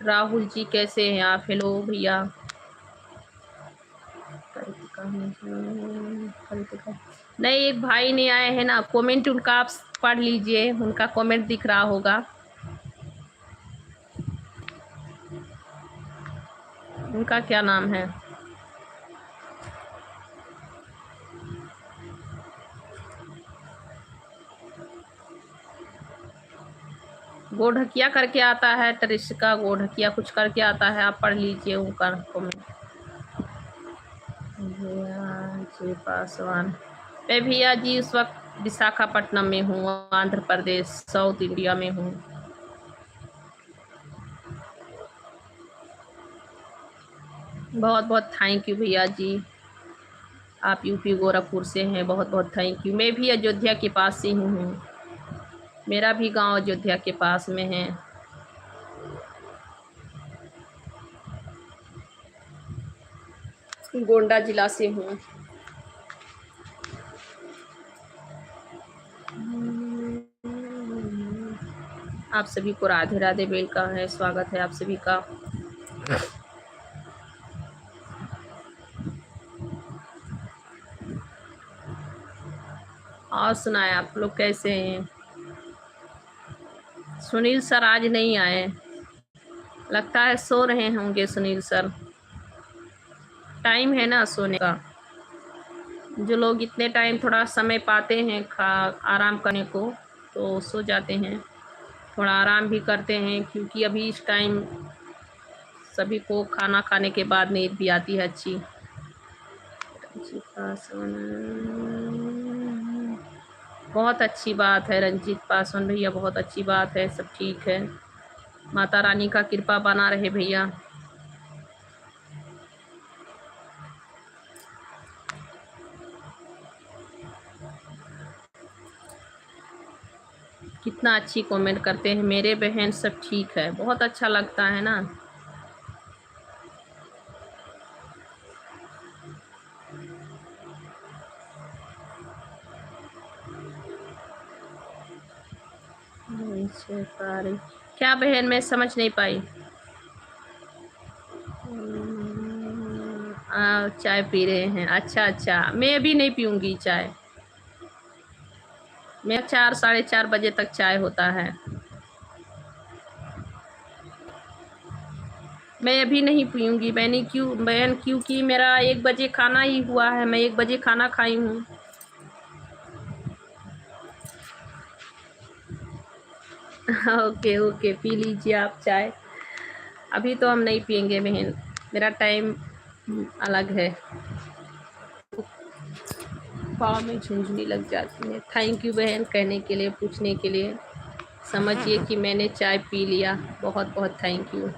राहुल जी कैसे हैं आप? हेलो भैया। नहीं, एक भाई नहीं आए हैं ना, कमेंट उनका आप पढ़ लीजिए, उनका कमेंट दिख रहा होगा। उनका क्या नाम है? गोढकिया करके आता है, तरिश्का गोढकिया कुछ करके आता है, आप पढ़ लीजिए उनका कमेंट। जी पासवान। मैं भैया जी इस वक्त विशाखापट्टनम में हूँ, आंध्र प्रदेश, साउथ इंडिया में हूँ। बहुत बहुत थैंक यू भैया जी। आप यूपी गोरखपुर से हैं, बहुत बहुत थैंक यू। मैं भी अयोध्या के पास से ही हूँ, मेरा भी गांव अयोध्या के पास में है। गोंडा जिला से हूँ। आप सभी को राधे राधे, वेलकम है, स्वागत है आप सभी का। और सुनाए आप लोग कैसे हैं? सुनील सर आज नहीं आए, लगता है सो रहे होंगे सुनील सर। टाइम है ना सोने का। जो लोग इतने टाइम थोड़ा समय पाते हैं आराम करने को, तो सो जाते हैं, थोड़ा आराम भी करते हैं, क्योंकि अभी इस टाइम सभी को खाना खाने के बाद नींद भी आती है अच्छी। बहुत अच्छी बात है रंजीत पासवान भैया, बहुत अच्छी बात है, सब ठीक है। माता रानी का कृपा बना रहे भैया। कितना अच्छी कमेंट करते हैं मेरे बहन, सब ठीक है, बहुत अच्छा लगता है ना। नहीं पा रही क्या बहन, मैं समझ नहीं पाई। चाय पी रहे हैं, अच्छा अच्छा। मैं अभी नहीं पीऊंगी चाय, मैं 4 साढ़े 4 बजे तक चाय होता है। मैं अभी नहीं पीऊंगी बहन, क्योंकि मेरा 1 बजे खाना ही हुआ है, मैं 1 बजे खाना खाई हूँ। ओके ओके, पी लीजिए आप चाय। अभी तो हम नहीं पियेंगे बहन, मेरा टाइम अलग है। पाँव में झुंझुनी लग जाती है। थैंक यू बहन कहने के लिए, पूछने के लिए। समझिए कि मैंने चाय पी लिया। बहुत बहुत थैंक यू।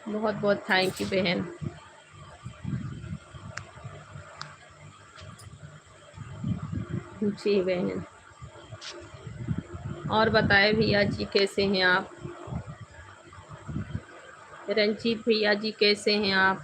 बहुत बहुत थैंक यू बहन। जी बहन। और बताए भैया जी कैसे हैं आप? रंजीत भैया जी कैसे हैं आप?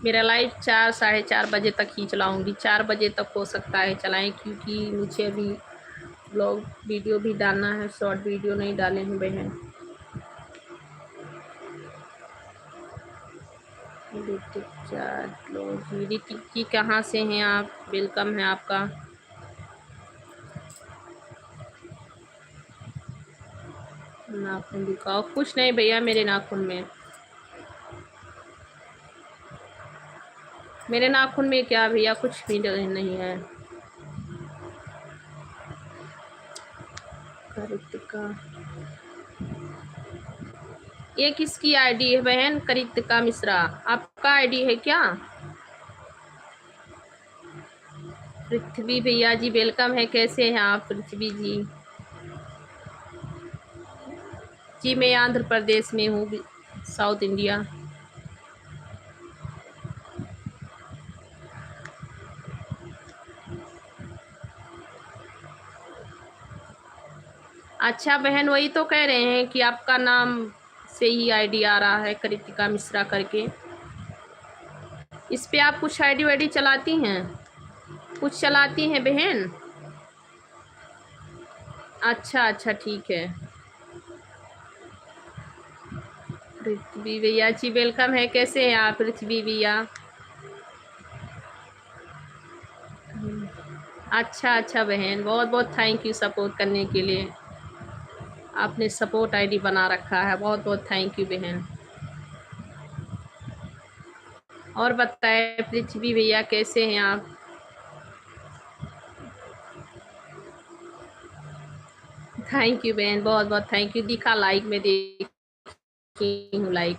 मेरा लाइव 4 साढ़े 4 बजे तक ही चलाऊंगी, 4 बजे तक हो सकता है चलाएं, क्योंकि मुझे अभी ब्लॉग वीडियो भी डालना है, शॉर्ट वीडियो नहीं डाले हैं बहन। टिक्की कहाँ से हैं आप? वेलकम है आपका। नाखून दिखाओ। कुछ नहीं भैया मेरे नाखून में, मेरे नाखून में क्या भैया, कुछ भी नहीं है। कृतिका, ये किसकी आईडी है बहन? कृतिका मिश्रा आपका आईडी है क्या? पृथ्वी भैया जी वेलकम है, कैसे हैं आप पृथ्वी जी? जी मैं आंध्र प्रदेश में हूँ, साउथ इंडिया। अच्छा बहन, वही तो कह रहे हैं कि आपका नाम से ही आईडी आ रहा है, कृतिका मिश्रा करके। इस पे आप कुछ आईडी वाईडी चलाती हैं? कुछ चलाती हैं बहन? अच्छा अच्छा ठीक है। पृथ्वी भैया जी वेलकम है, कैसे हैं आप पृथ्वी भैया? अच्छा अच्छा बहन, बहुत बहुत थैंक यू सपोर्ट करने के लिए। आपने सपोर्ट आईडी बना रखा है, बहुत बहुत थैंक यू बहन। और बताए पृथ्वी भैया कैसे हैं आप? थैंक यू बहन, बहुत बहुत थैंक यू। दिखा लाइक में, देखी हूँ लाइक।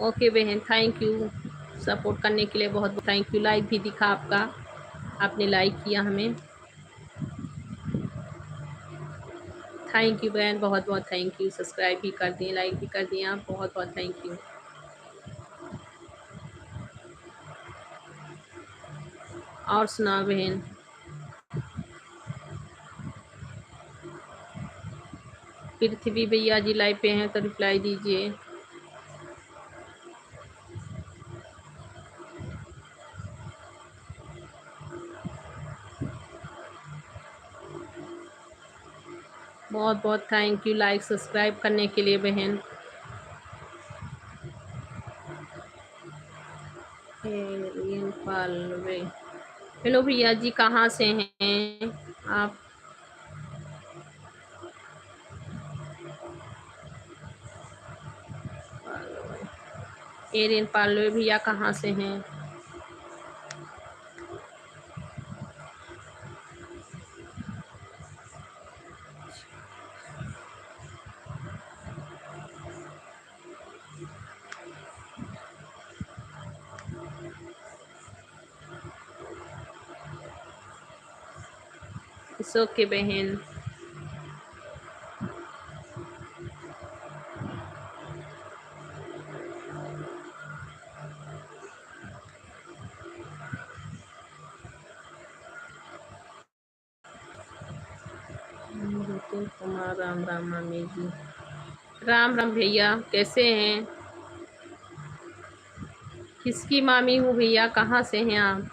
ओके बहन, थैंक यू सपोर्ट करने के लिए, बहुत बहुत थैंक यू। लाइक भी दिखा आपका, आपने लाइक किया हमें। थैंक यू बहन, बहुत बहुत थैंक यू। सब्सक्राइब भी कर दिए, लाइक भी कर दिए आप, बहुत बहुत थैंक यू। और सुना बहन? पृथ्वी भैया जी लाइव पे हैं तो रिप्लाई दीजिए। बहुत बहुत थैंक यू लाइक सब्सक्राइब करने के लिए बहन। पालवे, हेलो भैया जी, कहाँ से हैं आप? एरियन पालवे भैया कहाँ से हैं? इट्स ओके बहन। कुमार, राम राम मामी जी। राम राम भैया, कैसे हैं? किसकी मामी हूँ भैया, कहाँ से हैं आप?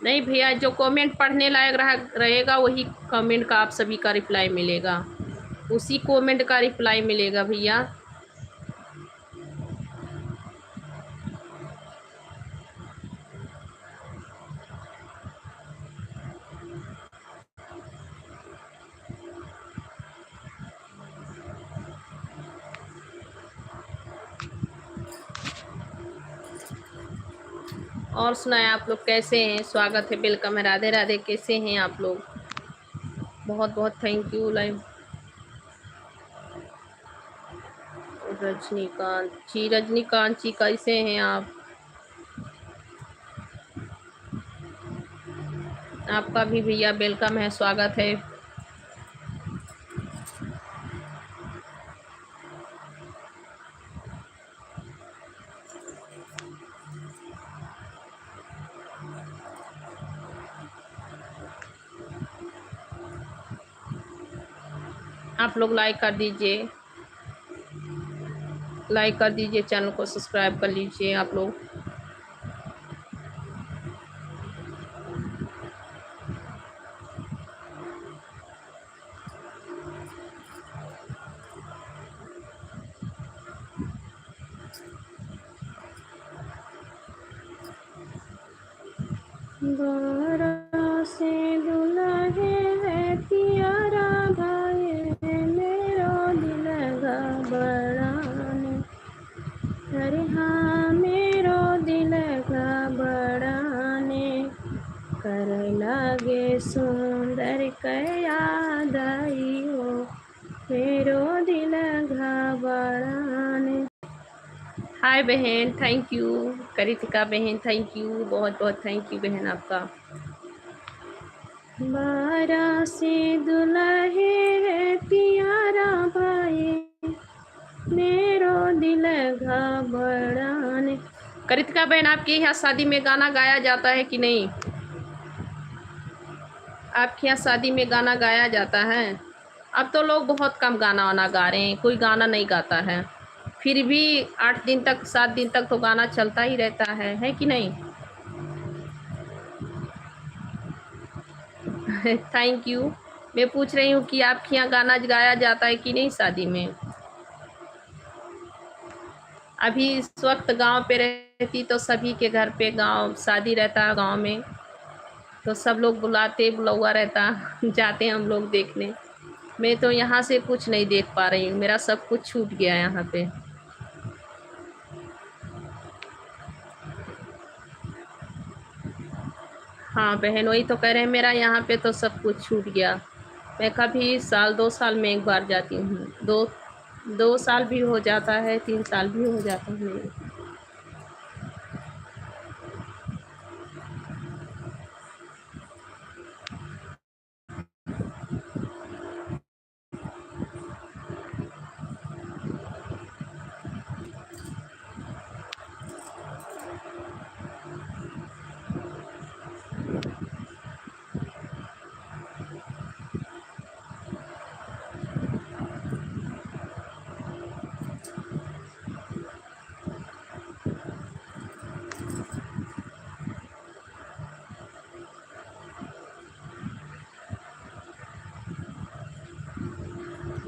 नहीं भैया, जो कमेंट पढ़ने लायक रहेगा वही कमेंट का आप सभी का रिप्लाई मिलेगा, उसी कमेंट का रिप्लाई मिलेगा भैया। और सुनाए आप लोग कैसे हैं? स्वागत है, वेलकम है, राधे राधे। कैसे हैं आप लोग? बहुत बहुत थैंक यू। लाइव रजनीकांत जी, रजनीकांत जी कैसे हैं आप? आपका भी भैया वेलकम है, स्वागत है। आप लोग लाइक कर दीजिए, लाइक कर दीजिए, चैनल को सब्सक्राइब कर लीजिए आप लोग। बारह से दुल्हे है तियारा भाई, मेरो दिल घबराने। अरे हाँ, मेरो दिल घबराने। कर लागे सुंदर याद आई हो, मेरो दिल घबराने। हाय बहन, थैंक यू। करितिका बहन थैंक यू, बहुत बहुत थैंक यू बहन आपका। 12 से दुल्हे है प्यारा भाई, मेरो दिल घबराने। करितिका बहन, आपके यहाँ शादी में गाना गाया जाता है कि नहीं? आपके यहाँ शादी में गाना गाया जाता है? अब तो लोग बहुत कम गाना वाना गा रहे हैं, कोई गाना नहीं गाता है। फिर भी 8 दिन तक 7 दिन तक तो गाना चलता ही रहता है कि नहीं? Thank you. मैं पूछ रही हूँ कि आपके यहाँ गाना गाया जाता है कि नहीं शादी में? अभी इस वक्त गांव पे रहती तो सभी के घर पे गांव शादी रहता, गांव में तो सब लोग बुलाते, बुलौआ रहता, जाते हम लोग देखने। मैं तो यहाँ से कुछ नहीं देख पा रही हूँ, मेरा सब कुछ छूट गया यहाँ पे। हाँ बहन, वही तो कह रहे हैं, मेरा यहाँ पे तो सब कुछ छूट गया। मैं कभी साल 2 साल में एक बार जाती हूँ, 2 साल भी हो जाता है, 3 साल भी हो जाता है।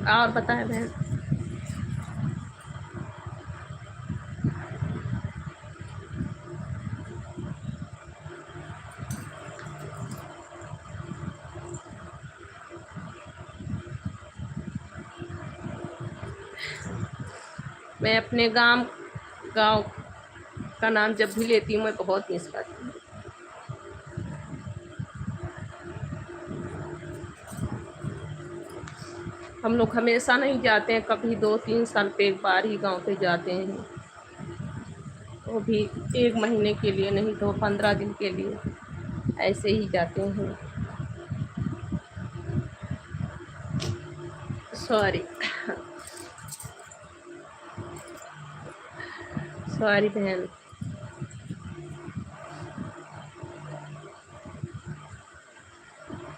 और बताएं बहन। मैं अपने गांव का नाम जब भी लेती हूँ मैं बहुत मिस करती हूँ। हम लोग हमेशा नहीं जाते हैं, कभी 2-3 साल पे एक बार ही गांव पे जाते हैं, वो भी 1 महीने के लिए, नहीं तो 15 दिन के लिए, ऐसे ही जाते हैं। सॉरी सॉरी बहन।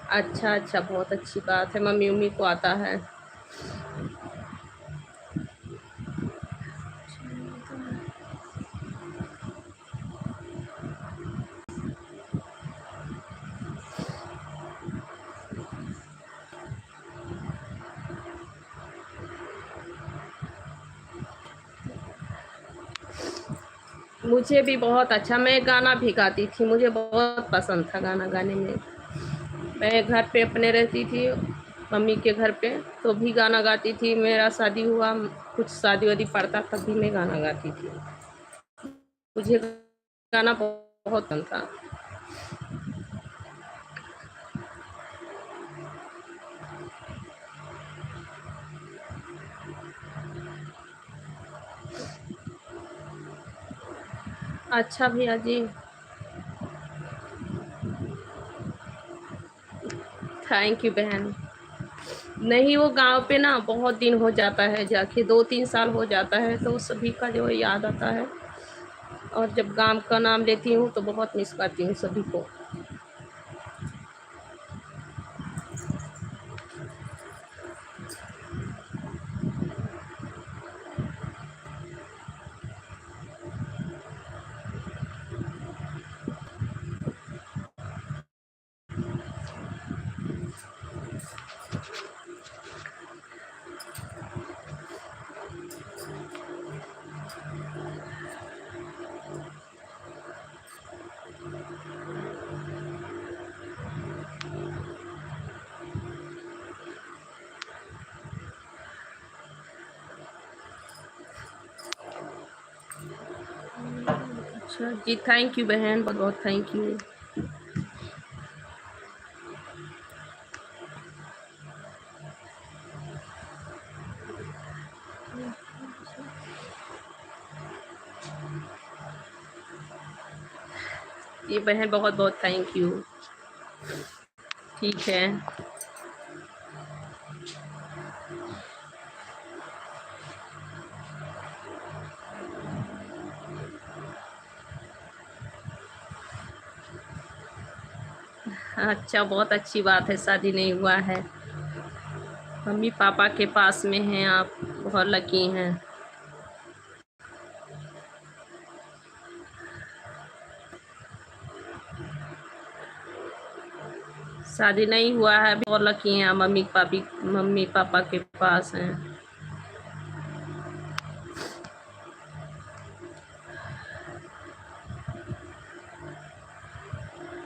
अच्छा, अच्छा, बहुत अच्छी बात है, मम्मी-उम्मी को आता है। मुझे भी बहुत अच्छा, मैं गाना भी गाती थी, मुझे बहुत पसंद था गाना गाने में। मैं घर पे अपने रहती थी, मम्मी के घर पे, तो भी गाना गाती थी। मेरा शादी हुआ, कुछ शादी-वादी पड़ता तब भी मैं गाना गाती थी। मुझे गाना बहुत पसंद था। अच्छा भैया जी, थैंक यू बहन। नहीं, वो गाँव पे ना बहुत दिन हो जाता है जाके, 2-3 साल हो जाता है, तो सभी का जो है याद आता है, और जब गाँव का नाम लेती हूँ तो बहुत मिस करती हूँ सभी को। अच्छा जी, थैंक यू बहन, बहुत-बहुत थैंक यू। जी बहन, बहुत-बहुत थैंक यू। ठीक है। अच्छा, बहुत अच्छी बात है, शादी नहीं हुआ है। मम्मी-पापा के पास में हैं आप, बहुत लकी हैं। शादी नहीं हुआ है, बहुत लकी हैं आप, मम्मी-पापा के पास हैं।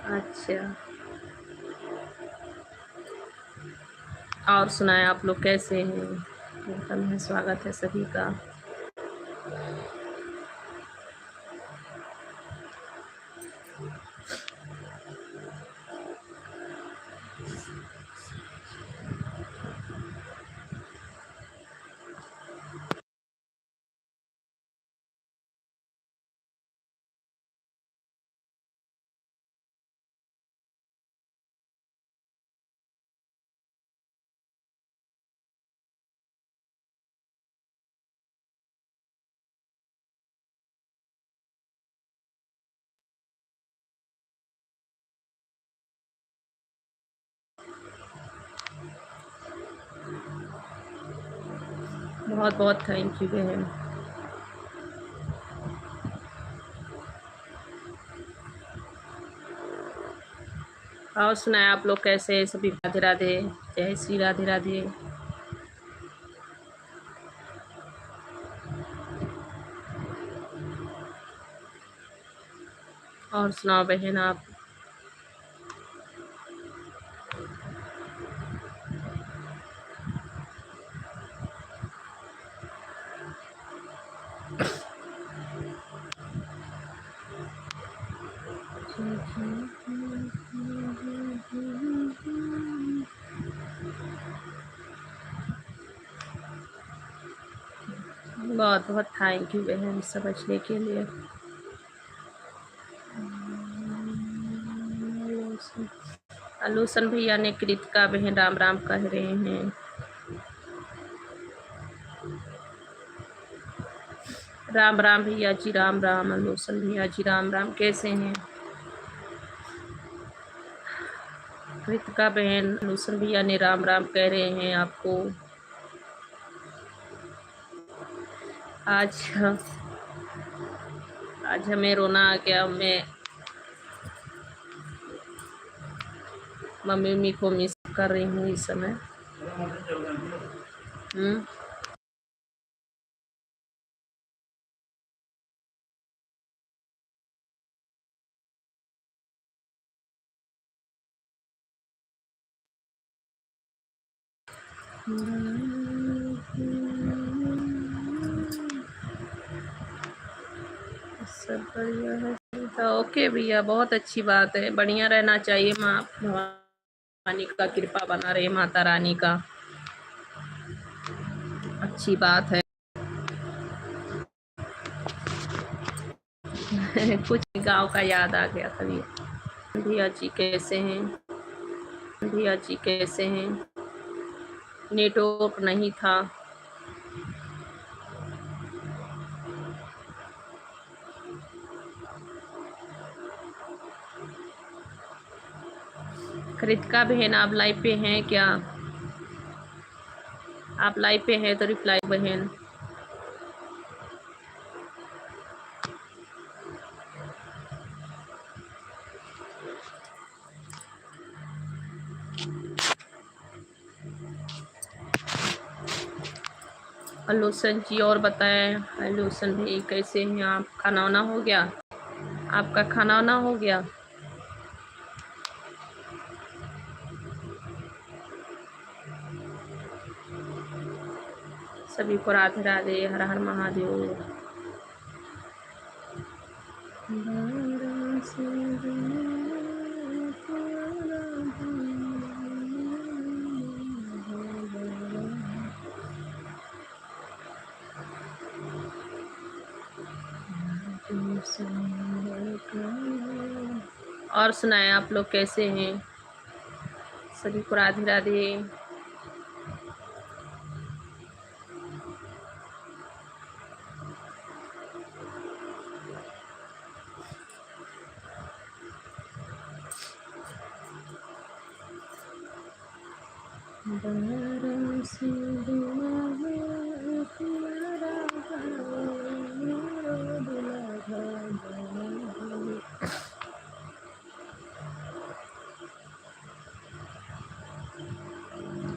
अच्छा, और सुनाएँ आप लोग कैसे हैं? वेलकम है, स्वागत है सभी का। बहुत-बहुत थैंक यू बहन। और सुनाएँ आप लोग कैसे हैं सभी? राधे राधे, जय श्री राधे राधे। और सुनाओ बहन आप? बहुत-बहुत थैंक यू बहन समझने के लिए। आलोसन भैया ने कृतिका बहन राम राम कह रहे हैं। राम राम भैया जी, राम राम। आलोसन भैया जी, राम राम, कैसे हैं? कृतिका बहन, लूसन भैया ने राम राम कह रहे हैं आपको। आज आज हमें रोना आ गया। मैं मम्मी को मिस कर रही हूँ इस समय। सब बढ़िया है। तो ओके भैया, बहुत अच्छी बात है, बढ़िया रहना चाहिए। माँ भवानी का कृपा बना रहे, माता रानी का, अच्छी बात है। कुछ गांव का याद आ गया तभी। भैया जी कैसे हैं? भैया जी कैसे हैं? नेटवर्क नहीं था। कृतिका बहन, आप लाइव पे हैं क्या? आप लाइव पे हैं तो रिप्लाई बहन। लोसन जी और बताएं। लोसन भाई कैसे हैं आप? खाना वाना हो गया? आपका खाना वाना हो गया? सभी को राधे राधे, हर हर महादेव। और सुनाएं, आप लोग कैसे हैं? सभी को राधे राधे।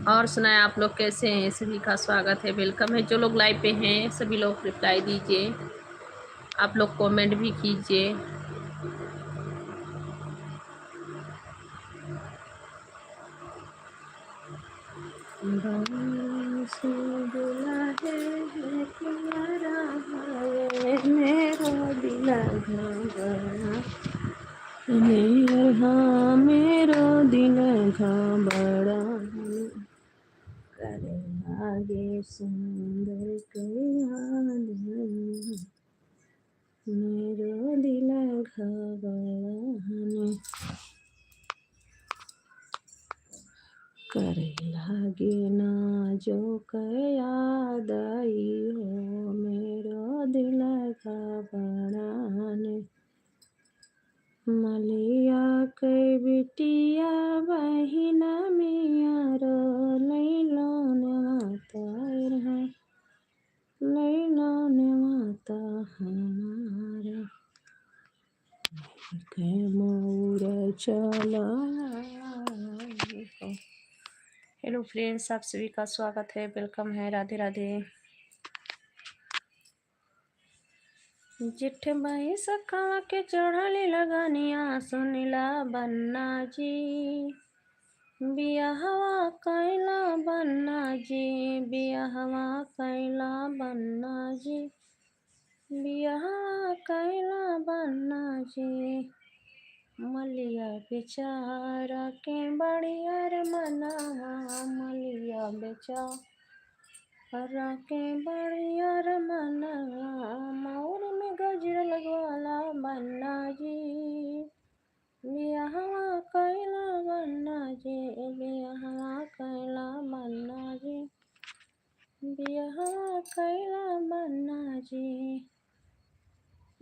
और सुनाएं, आप लोग कैसे हैं? सभी का स्वागत है, वेलकम है। जो लोग लाइव पे हैं सभी लोग रिप्लाई दीजिए, आप लोग कमेंट भी कीजिए। हाँ मेरो दिल घबरा करे आगे सुंदर कयाल, मेरो दिल घबराने करे लागे ना जो याद आई हो, मेरो दिल घबराने। मलिया के बिटिया बहिना मियारो लैलो ने माता है, लैलो ने माता हमारा के मोर चला। हेलो फ्रेंड्स, आप सभी का स्वागत है, वेलकम है, राधे राधे। जेठ बाई सखा के चढ़ली लगानिया, सुनिला बन्ना जी, बियाहवा कैला बन्ना जी, बियाहवा कैला बन्ना जी, बियाहवा कैला बन्ना जी। मलिया बेचारा के बड़िया रे मना, मलिया बेचारा के बड़िया रे मना, मौर में गजर लगवाला बन्ना जी, बियाहवा कैला बन्ना जी, बियाहवा कैला बन्ना जी, बियाहवा कैला बन्ना जी।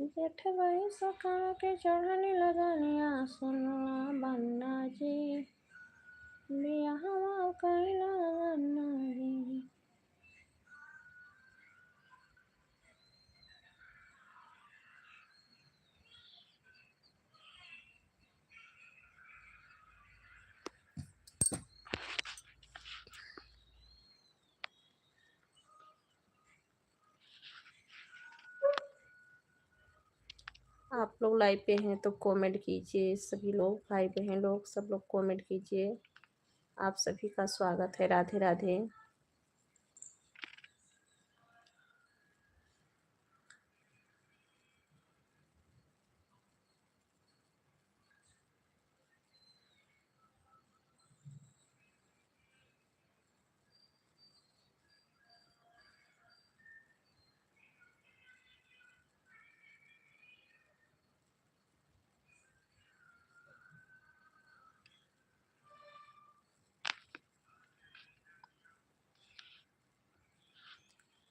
जेठ बाई सखा के चढ़ली लगानिया, सुनला बन्ना जी, लोग लाइव पे हैं तो कमेंट कीजिए, सभी लोग भाई बहन लोग सब लोग कमेंट कीजिए। आप सभी का स्वागत है। राधे राधे।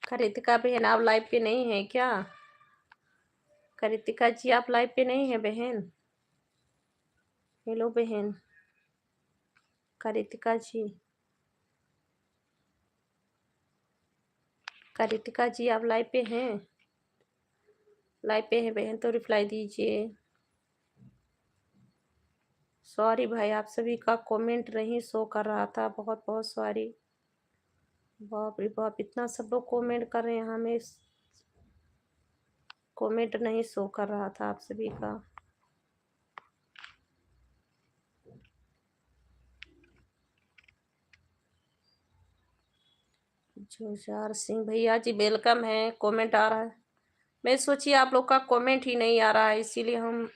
कृतिका बहन आप लाइव पे नहीं है क्या? कृतिका जी आप लाइव पे नहीं है बहन? हेलो बहन कृतिका जी। कृतिका जी आप लाइव पे हैं? लाइव पे हैं बहन तो रिप्लाई दीजिए। सॉरी भाई, आप सभी का कमेंट नहीं शो कर रहा था, बहुत बहुत सॉरी। बाप रे बाप, इतना सब लोग कमेंट कर रहे हैं, हमें कमेंट नहीं शो कर रहा था आप सभी का। जोजार सिंह भैया जी वेलकम है। कमेंट आ रहा है, मैं सोची आप लोग का कमेंट ही नहीं आ रहा है, इसीलिए हम।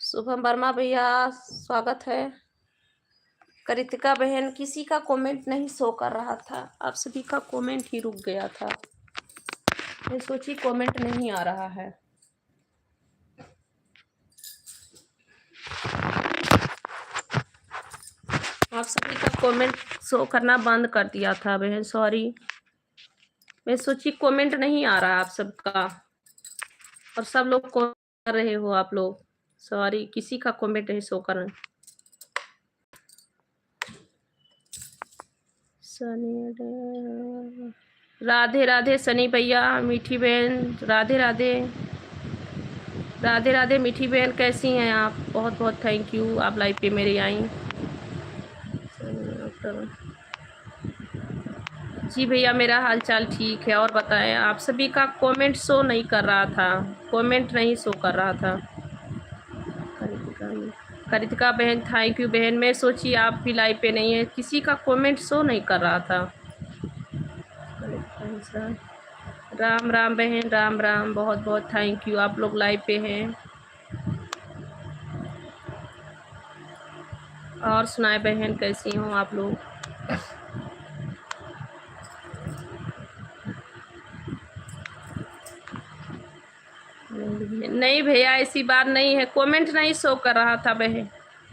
शुभम वर्मा भैया स्वागत है। कृतिका बहन किसी का कमेंट नहीं शो कर रहा था, आप सभी का कमेंट ही रुक गया था, मैं सोची कमेंट नहीं आ रहा है। आप सभी का कमेंट शो करना बंद कर दिया था बहन, सॉरी। मैं सोची कमेंट नहीं आ रहा आप सबका, और सब लोग कमेंट कर रहे हो आप लोग, सॉरी किसी का कमेंट नहीं शो कर रहे। राधे राधे सनी भैया, मीठी बहन राधे राधे। राधे राधे मीठी बहन, कैसी हैं आप? बहुत बहुत थैंक यू, आप लाइव पे मेरे आई। जी भैया मेरा हाल चाल ठीक है, और बताएं। आप सभी का कमेंट शो नहीं कर रहा था, कमेंट नहीं शो कर रहा था। कृतिका बहन थैंक यू बहन, मैं सोची आप भी लाइव पे नहीं है, किसी का कमेंट शो नहीं कर रहा था। राम राम बहन, राम राम, बहुत बहुत थैंक यू, आप लोग लाइव पे हैं। और सुनाए बहन, कैसी हो आप लोग? नहीं भैया ऐसी बात नहीं है, कमेंट नहीं शो कर रहा था बहन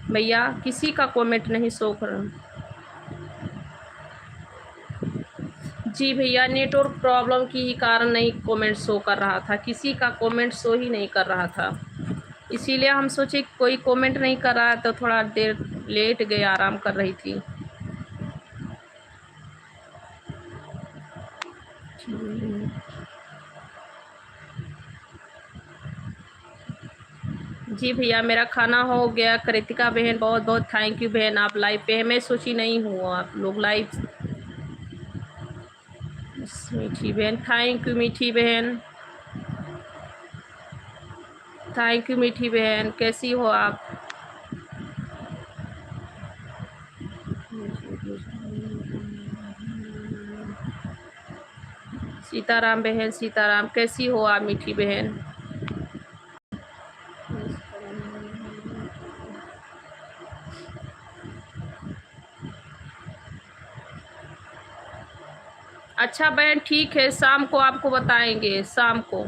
भैया, किसी का कमेंट नहीं शो कर रहा। जी भैया नेटवर्क प्रॉब्लम की ही कारण नहीं कमेंट शो कर रहा था, किसी का कमेंट शो ही नहीं कर रहा था, इसीलिए हम सोचे कोई कमेंट नहीं कर रहा है तो थोड़ा देर लेट गए, आराम कर रही थी। जी भैया मेरा खाना हो गया। कृतिका बहन बहुत बहुत थैंक यू बहन, आप लाइव पे हैं, मैं सोची नहीं हूँ आप लोग लाइव। मीठी बहन थैंक यू, मीठी बहन थैंक यू, मीठी बहन कैसी हो आप? सीताराम बहन, सीताराम कैसी हो आप मीठी बहन? अच्छा बहन ठीक है, शाम को आपको बताएंगे, शाम को।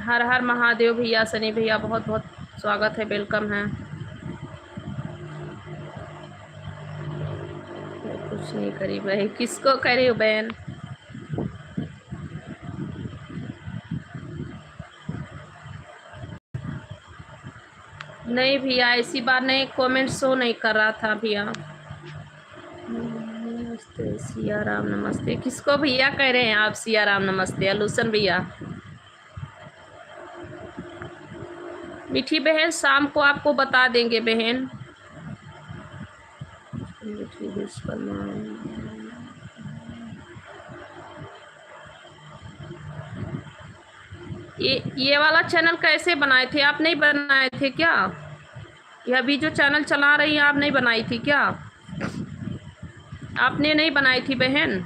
हर हर महादेव भैया, सनी भैया बहुत बहुत स्वागत है, वेलकम है। कुछ नहीं करी बहन, किसको कह रही हो बहन? नहीं भैया ऐसी बात नहीं, कमेंट शो नहीं कर रहा था भैया। नमस्ते सिया राम, नमस्ते किसको भैया कह रहे हैं आप? सिया राम नमस्ते आलूसन भैया। मीठी बहन शाम को आपको बता देंगे बहन। ये वाला चैनल कैसे बनाए थे? आप नहीं बनाए थे क्या? ये अभी जो चैनल चला रही हैं आप नहीं बनाई थी क्या? आपने नहीं बनाई थी बहन?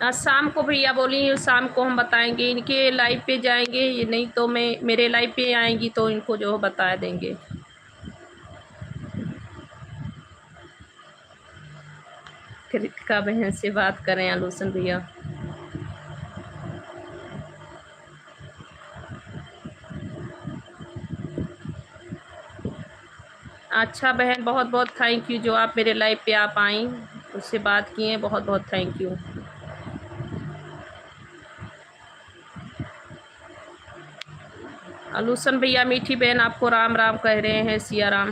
आज शाम को भैया बोली शाम को हम बताएंगे, इनके लाइव पे जाएंगे, ये नहीं तो मैं मेरे लाइव पे आएंगी तो इनको जो बता देंगे। कृतिका बहन से बात करें आलोचन भैया। अच्छा बहन, बहुत बहुत थैंक यू जो आप मेरे लाइव पे आप आई, उससे बात किए, बहुत बहुत थैंक यू। आलोचन भैया मीठी बहन आपको राम राम कह रहे हैं, सिया राम।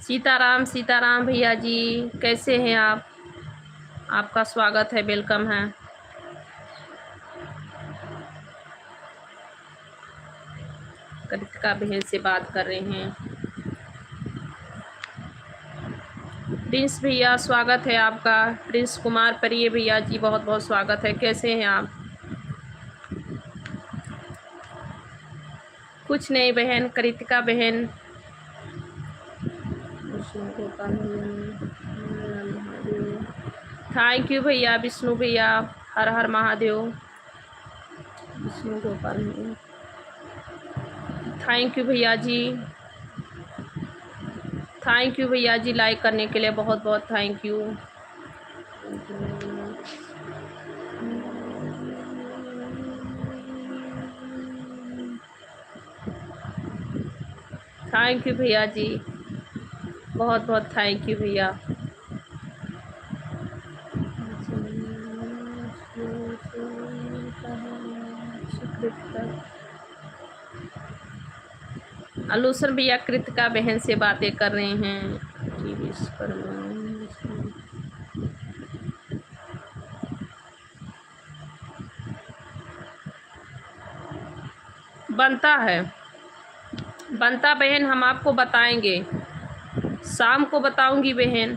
सीताराम सीताराम भैया जी, कैसे हैं आप? आपका स्वागत है, वेलकम है। कृतिका बहन से बात कर रहे हैं। प्रिंस भैया स्वागत है आपका। प्रिंस कुमार परिये भैया जी बहुत बहुत स्वागत है, कैसे हैं आप? कुछ नहीं बहन, कृतिका बहन। थैंक यू भैया विष्णु भैया, हर हर महादेव। विष्णु गोपाल, थैंक यू भैया जी, थैंक यू भैया जी लाइक करने के लिए, बहुत बहुत थैंक यू। थैंक यू भैया जी, बहुत बहुत थैंक यू भैया। आलोचन भैया कृतिका बहन से बातें कर रहे हैं। बनता है, बनता बहन, हम आपको बताएंगे, शाम को बताऊंगी बहन,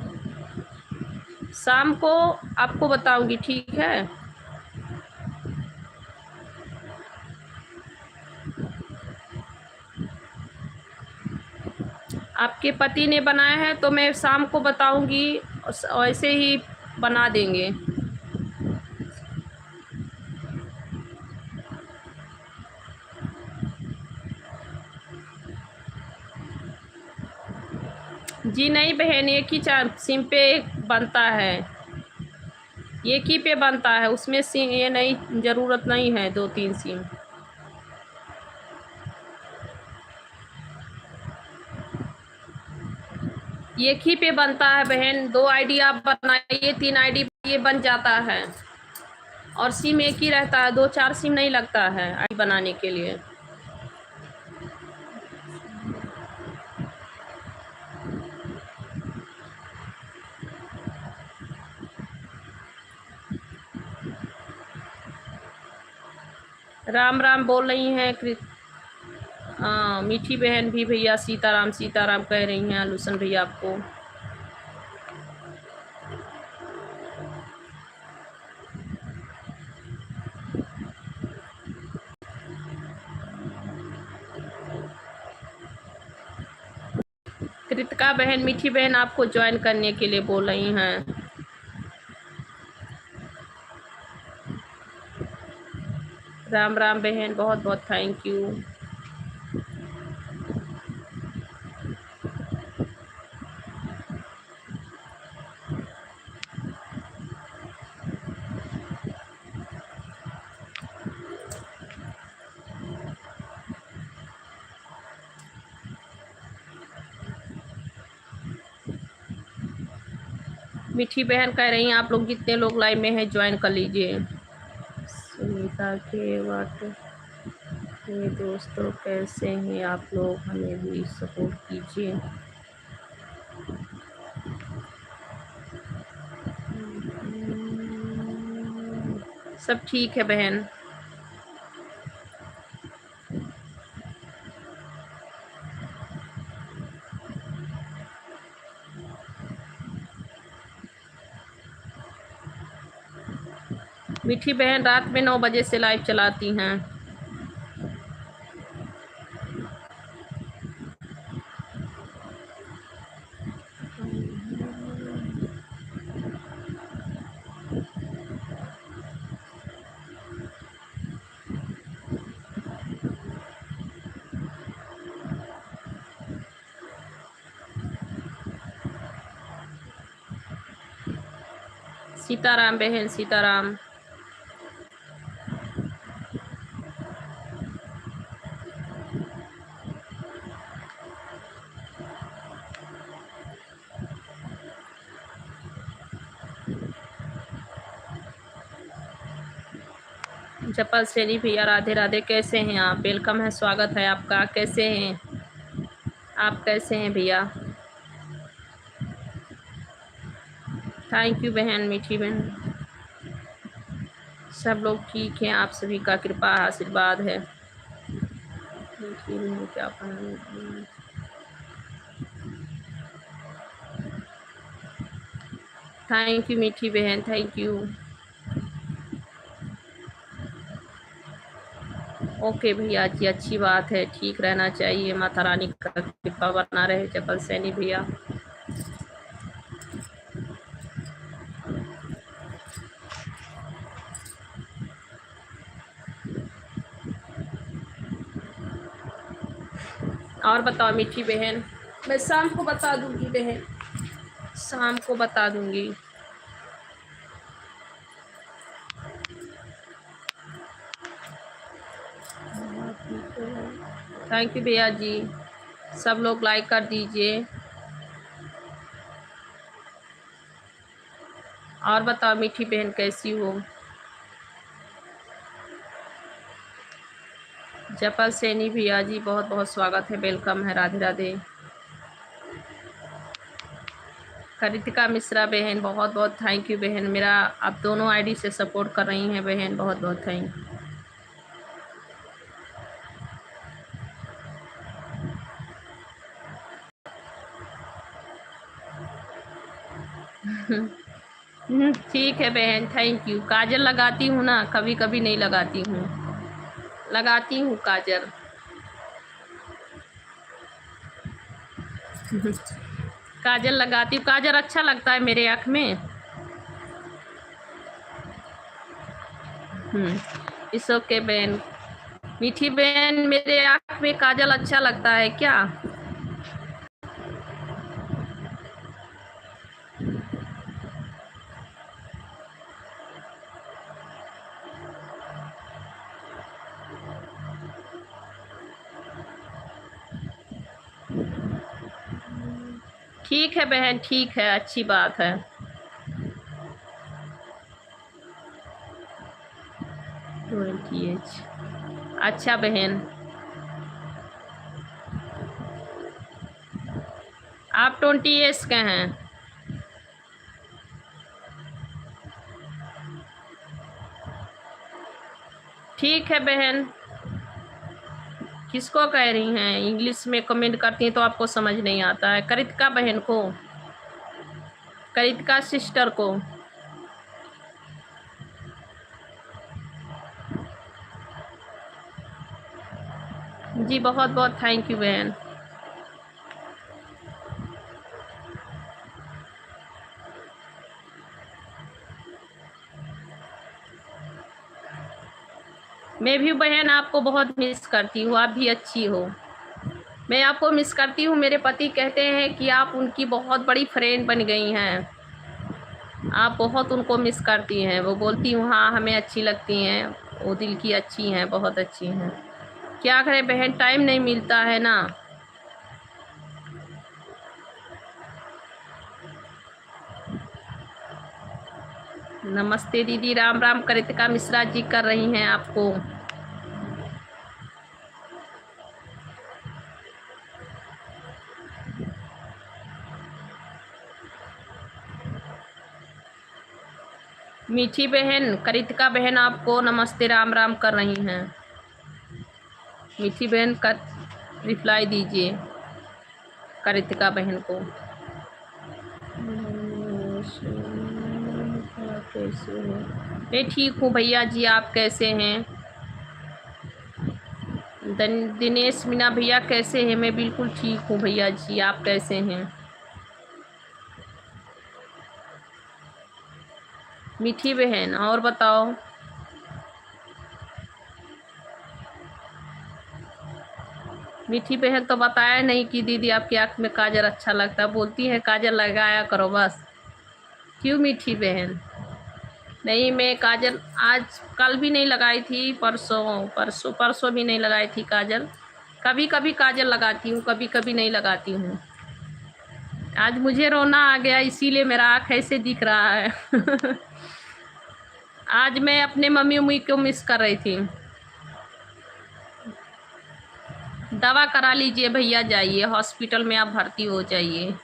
शाम को आपको बताऊंगी, ठीक है? आपके पति ने बनाया है तो मैं शाम को बताऊंगी, ऐसे ही बना देंगे। जी नहीं बहन, एक ही सिम पे बनता है, एक ही पे बनता है, उसमें सिम ये नहीं, ज़रूरत नहीं है 2-3 सिम। एक ही पे बनता है बहन, 2 आईडी आप बनाइए, 3 आईडी ये बन जाता है, और सिम एक ही रहता है, 2-4 सिम नहीं लगता है आईडी बनाने के लिए। राम राम बोल रही हैं हाँ, मीठी बहन भी भैया सीताराम सीताराम कह रही हैं आलोचन भैया आपको। कृतिका बहन, मीठी बहन आपको ज्वाइन करने के लिए बोल रही हैं। राम राम बहन, बहुत बहुत थैंक यू। मीठी बहन कह रही हैं आप लोग जितने लोग लाइव में हैं ज्वाइन कर लीजिए। सुनीता के वाट ये दोस्तों कैसे हैं आप लोग, हमें भी सपोर्ट कीजिए। सब ठीक है बहन। मीठी बहन रात में 9 बजे से लाइव चलाती हैं। सीताराम बहन, सीताराम। जपल सैनी भैया राधे राधे, कैसे हैं आप? वेलकम है, स्वागत है आपका। कैसे हैं आप? कैसे हैं भैया? थैंक यू बहन, मीठी बहन। सब लोग ठीक हैं, आप सभी का कृपा आशीर्वाद है। क्या थैंक यू मीठी बहन, थैंक यू। ओके भैया जी, अच्छी बात है, ठीक रहना चाहिए। माता रानी का कृपा बना रहे जपल सैनी भैया। और बताओ मीठी बहन। मैं शाम को बता दूंगी बहन, शाम को बता दूंगी। थैंक यू भैया जी, सब लोग लाइक कर दीजिए। और बताओ मीठी बहन कैसी हो? जपल सैनी भैया जी, बहुत बहुत स्वागत है, वेलकम है, राधे राधे। कृतिका मिश्रा बहन, बहुत बहुत थैंक यू बहन। मेरा आप दोनों आईडी से सपोर्ट कर रही हैं बहन, बहुत बहुत थैंक यू। ठीक है बहन, थैंक यू। काजल लगाती हूँ ना, कभी कभी नहीं लगाती हूँ, लगाती हूँ काजल। काजल लगाती हूँ, काजल अच्छा लगता है मेरे आँख में। इट्स ओके बहन। मीठी बहन, मेरे आँख में काजल अच्छा लगता है क्या? ठीक है बहन, ठीक है, अच्छी बात है। अच्छा बहन, आप 20 के हैं? ठीक है बहन। किसको कह रही हैं? इंग्लिश में कमेंट करती हैं तो आपको समझ नहीं आता है। कृतिका बहन को, कृतिका सिस्टर को। जी बहुत बहुत थैंक यू बहन। मैं भी बहन आपको बहुत मिस करती हूँ, आप भी अच्छी हो। मैं आपको मिस करती हूँ। मेरे पति कहते हैं कि आप उनकी बहुत बड़ी फ्रेंड बन गई हैं, आप बहुत उनको मिस करती हैं। वो बोलती हूँ हाँ हमें अच्छी लगती हैं, वो दिल की अच्छी हैं, बहुत अच्छी हैं। क्या करें बहन, टाइम नहीं मिलता है ना। नमस्ते दीदी, राम राम। कृतिका मिश्रा जी कर रही हैं आपको। मीठी बहन, कृतिका बहन आपको नमस्ते राम राम कर रही हैं। मीठी बहन का रिप्लाई दीजिए कृतिका बहन को। कैसे हो? मैं ठीक हूँ भैया जी, आप कैसे हैं? दिनेश मीना भैया कैसे हैं? मैं बिल्कुल ठीक हूँ भैया जी, आप कैसे हैं? मीठी बहन और बताओ। मीठी बहन तो बताया नहीं कि दीदी आपकी आँख में काजल अच्छा लगता है, बोलती है काजल लगाया करो बस। क्यों मीठी बहन? नहीं, मैं काजल आज कल भी नहीं लगाई थी, परसों भी नहीं लगाई थी काजल। कभी कभी काजल लगाती हूँ, कभी कभी नहीं लगाती हूँ। आज मुझे रोना आ गया, इसीलिए मेरा आँख ऐसे दिख रहा है। आज मैं अपने मम्मी उम्मी को मिस कर रही थी। दवा करा लीजिए भैया, जाइए हॉस्पिटल में, आप भर्ती हो जाइए।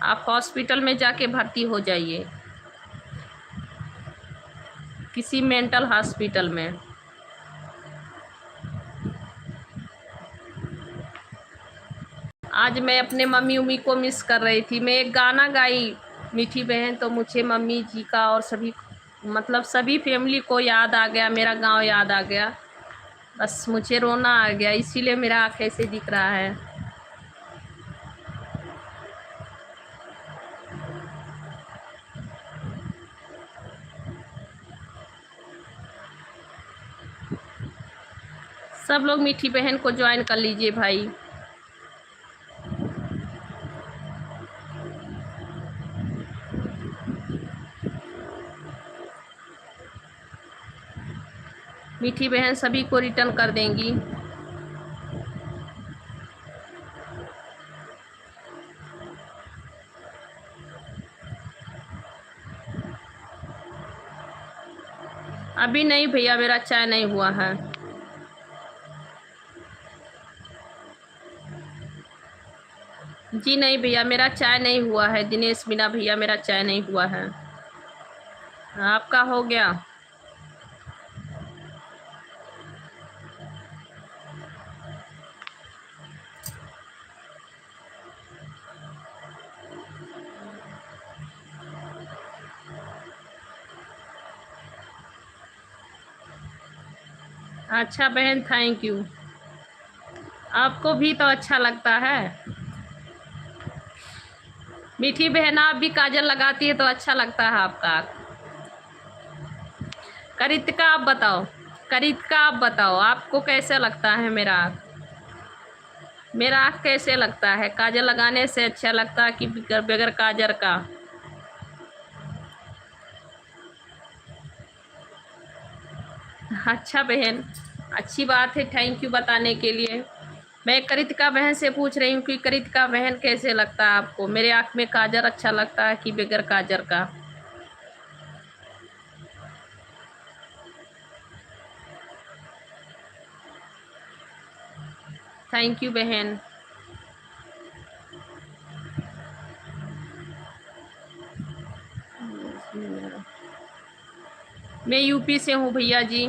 आप हॉस्पिटल में जाके भर्ती हो जाइए, किसी मेंटल हॉस्पिटल में। आज मैं अपने मम्मी उम्मी को मिस कर रही थी। मैं एक गाना गाई मीठी बहन, तो मुझे मम्मी जी का और सभी मतलब सभी फैमिली को याद आ गया, मेरा गांव याद आ गया। बस मुझे रोना आ गया, इसीलिए मेरा आँख ऐसे दिख रहा है। सब लोग मीठी बहन को ज्वाइन कर लीजिए भाई। मीठी बहन सभी को रिटर्न कर देंगी। अभी नहीं भैया, मेरा चाय नहीं हुआ है। जी नहीं भैया, मेरा चाय नहीं हुआ है। दिनेश मीना भैया, मेरा चाय नहीं हुआ है। आपका हो गया? अच्छा बहन, थैंक यू। आपको भी तो अच्छा लगता है। मीठी बहन, आप भी काजल लगाती है तो अच्छा लगता है आपका। कृतिका आप बताओ, कृतिका आप बताओ, आपको कैसा लगता है मेरा आँख? मेरा आँख कैसे लगता है? काजल लगाने से अच्छा लगता है कि बगैर बगैर काजल का? अच्छा बहन, अच्छी बात है, थैंक यू बताने के लिए। मैं कृतिका बहन से पूछ रही हूँ कि कृतिका बहन कैसे लगता है आपको? मेरे आँख में काजल अच्छा लगता है कि बगैर काजल का? थैंक यू बहन। मैं यूपी से हूँ भैया जी।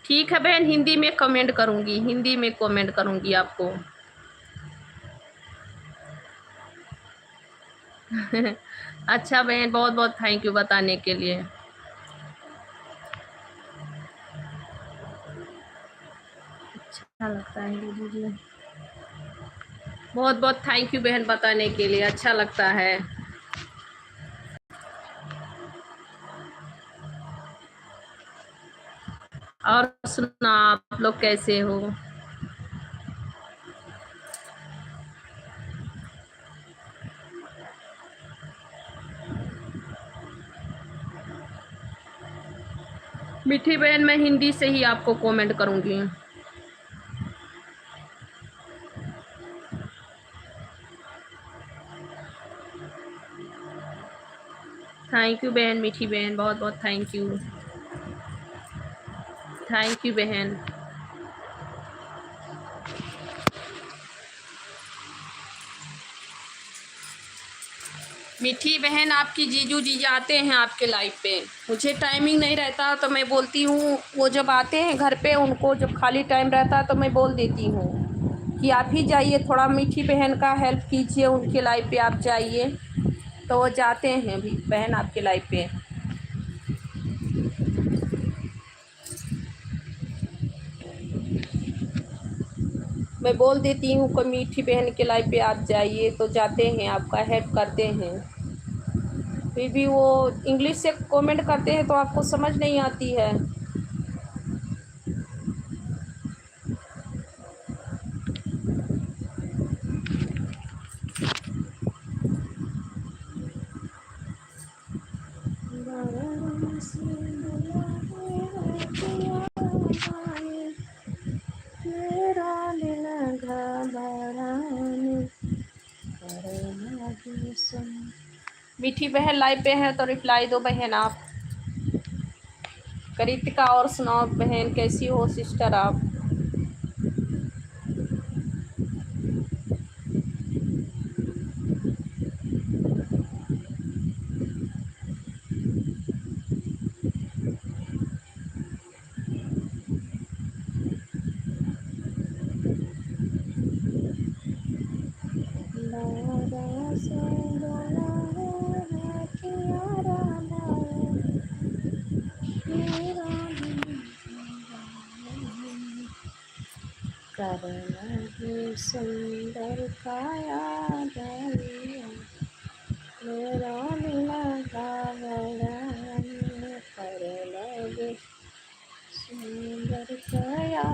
ठीक है बहन, हिंदी में कमेंट करूंगी, हिंदी में कमेंट करूंगी आपको। अच्छा बहन, बहुत बहुत थैंक यू बताने के लिए। अच्छा लगता है दीदी जी, बहुत बहुत थैंक यू बहन बताने के लिए, अच्छा लगता है। और सुना, आप लोग कैसे हो? मीठी बहन, मैं हिंदी से ही आपको कमेंट करूंगी। थैंक यू बहन, मीठी बहन, बहुत बहुत थैंक यू। थैंक यू बहन। मीठी बहन, आपकी जीजू जी आते हैं आपके लाइव पे, मुझे टाइमिंग नहीं रहता तो मैं बोलती हूँ, वो जब आते हैं घर पे उनको जब खाली टाइम रहता है तो मैं बोल देती हूँ कि आप ही जाइए, थोड़ा मीठी बहन का हेल्प कीजिए, उनके लाइव पे आप जाइए, तो वो जाते हैं भी बहन आपके लाइव पे। मैं बोल देती हूँ कि मीठी बहन के लाइव पे आप जाइए, तो जाते हैं, आपका हेल्प करते हैं। फिर भी वो इंग्लिश से कमेंट करते हैं तो आपको समझ नहीं आती है। मीठी बहन लाइव पे है तो रिप्लाई दो बहन आप। कृतिका और सुनाओ बहन, कैसी हो सिस्टर आप? सुंदर काया मेरा सुंदर काया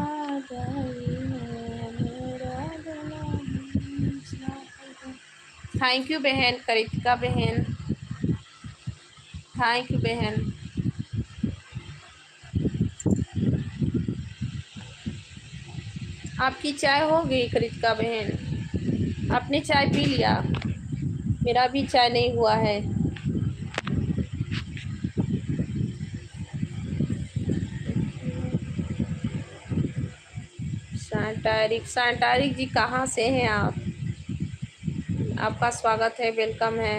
थैंक यू बहन कृतिका बहन, थैंक यू बहन। आपकी चाय हो गई कृतिका बहन? आपने चाय पी लिया? मेरा भी चाय नहीं हुआ है। सांटारिक जी कहाँ से हैं आप? आपका स्वागत है, वेलकम है।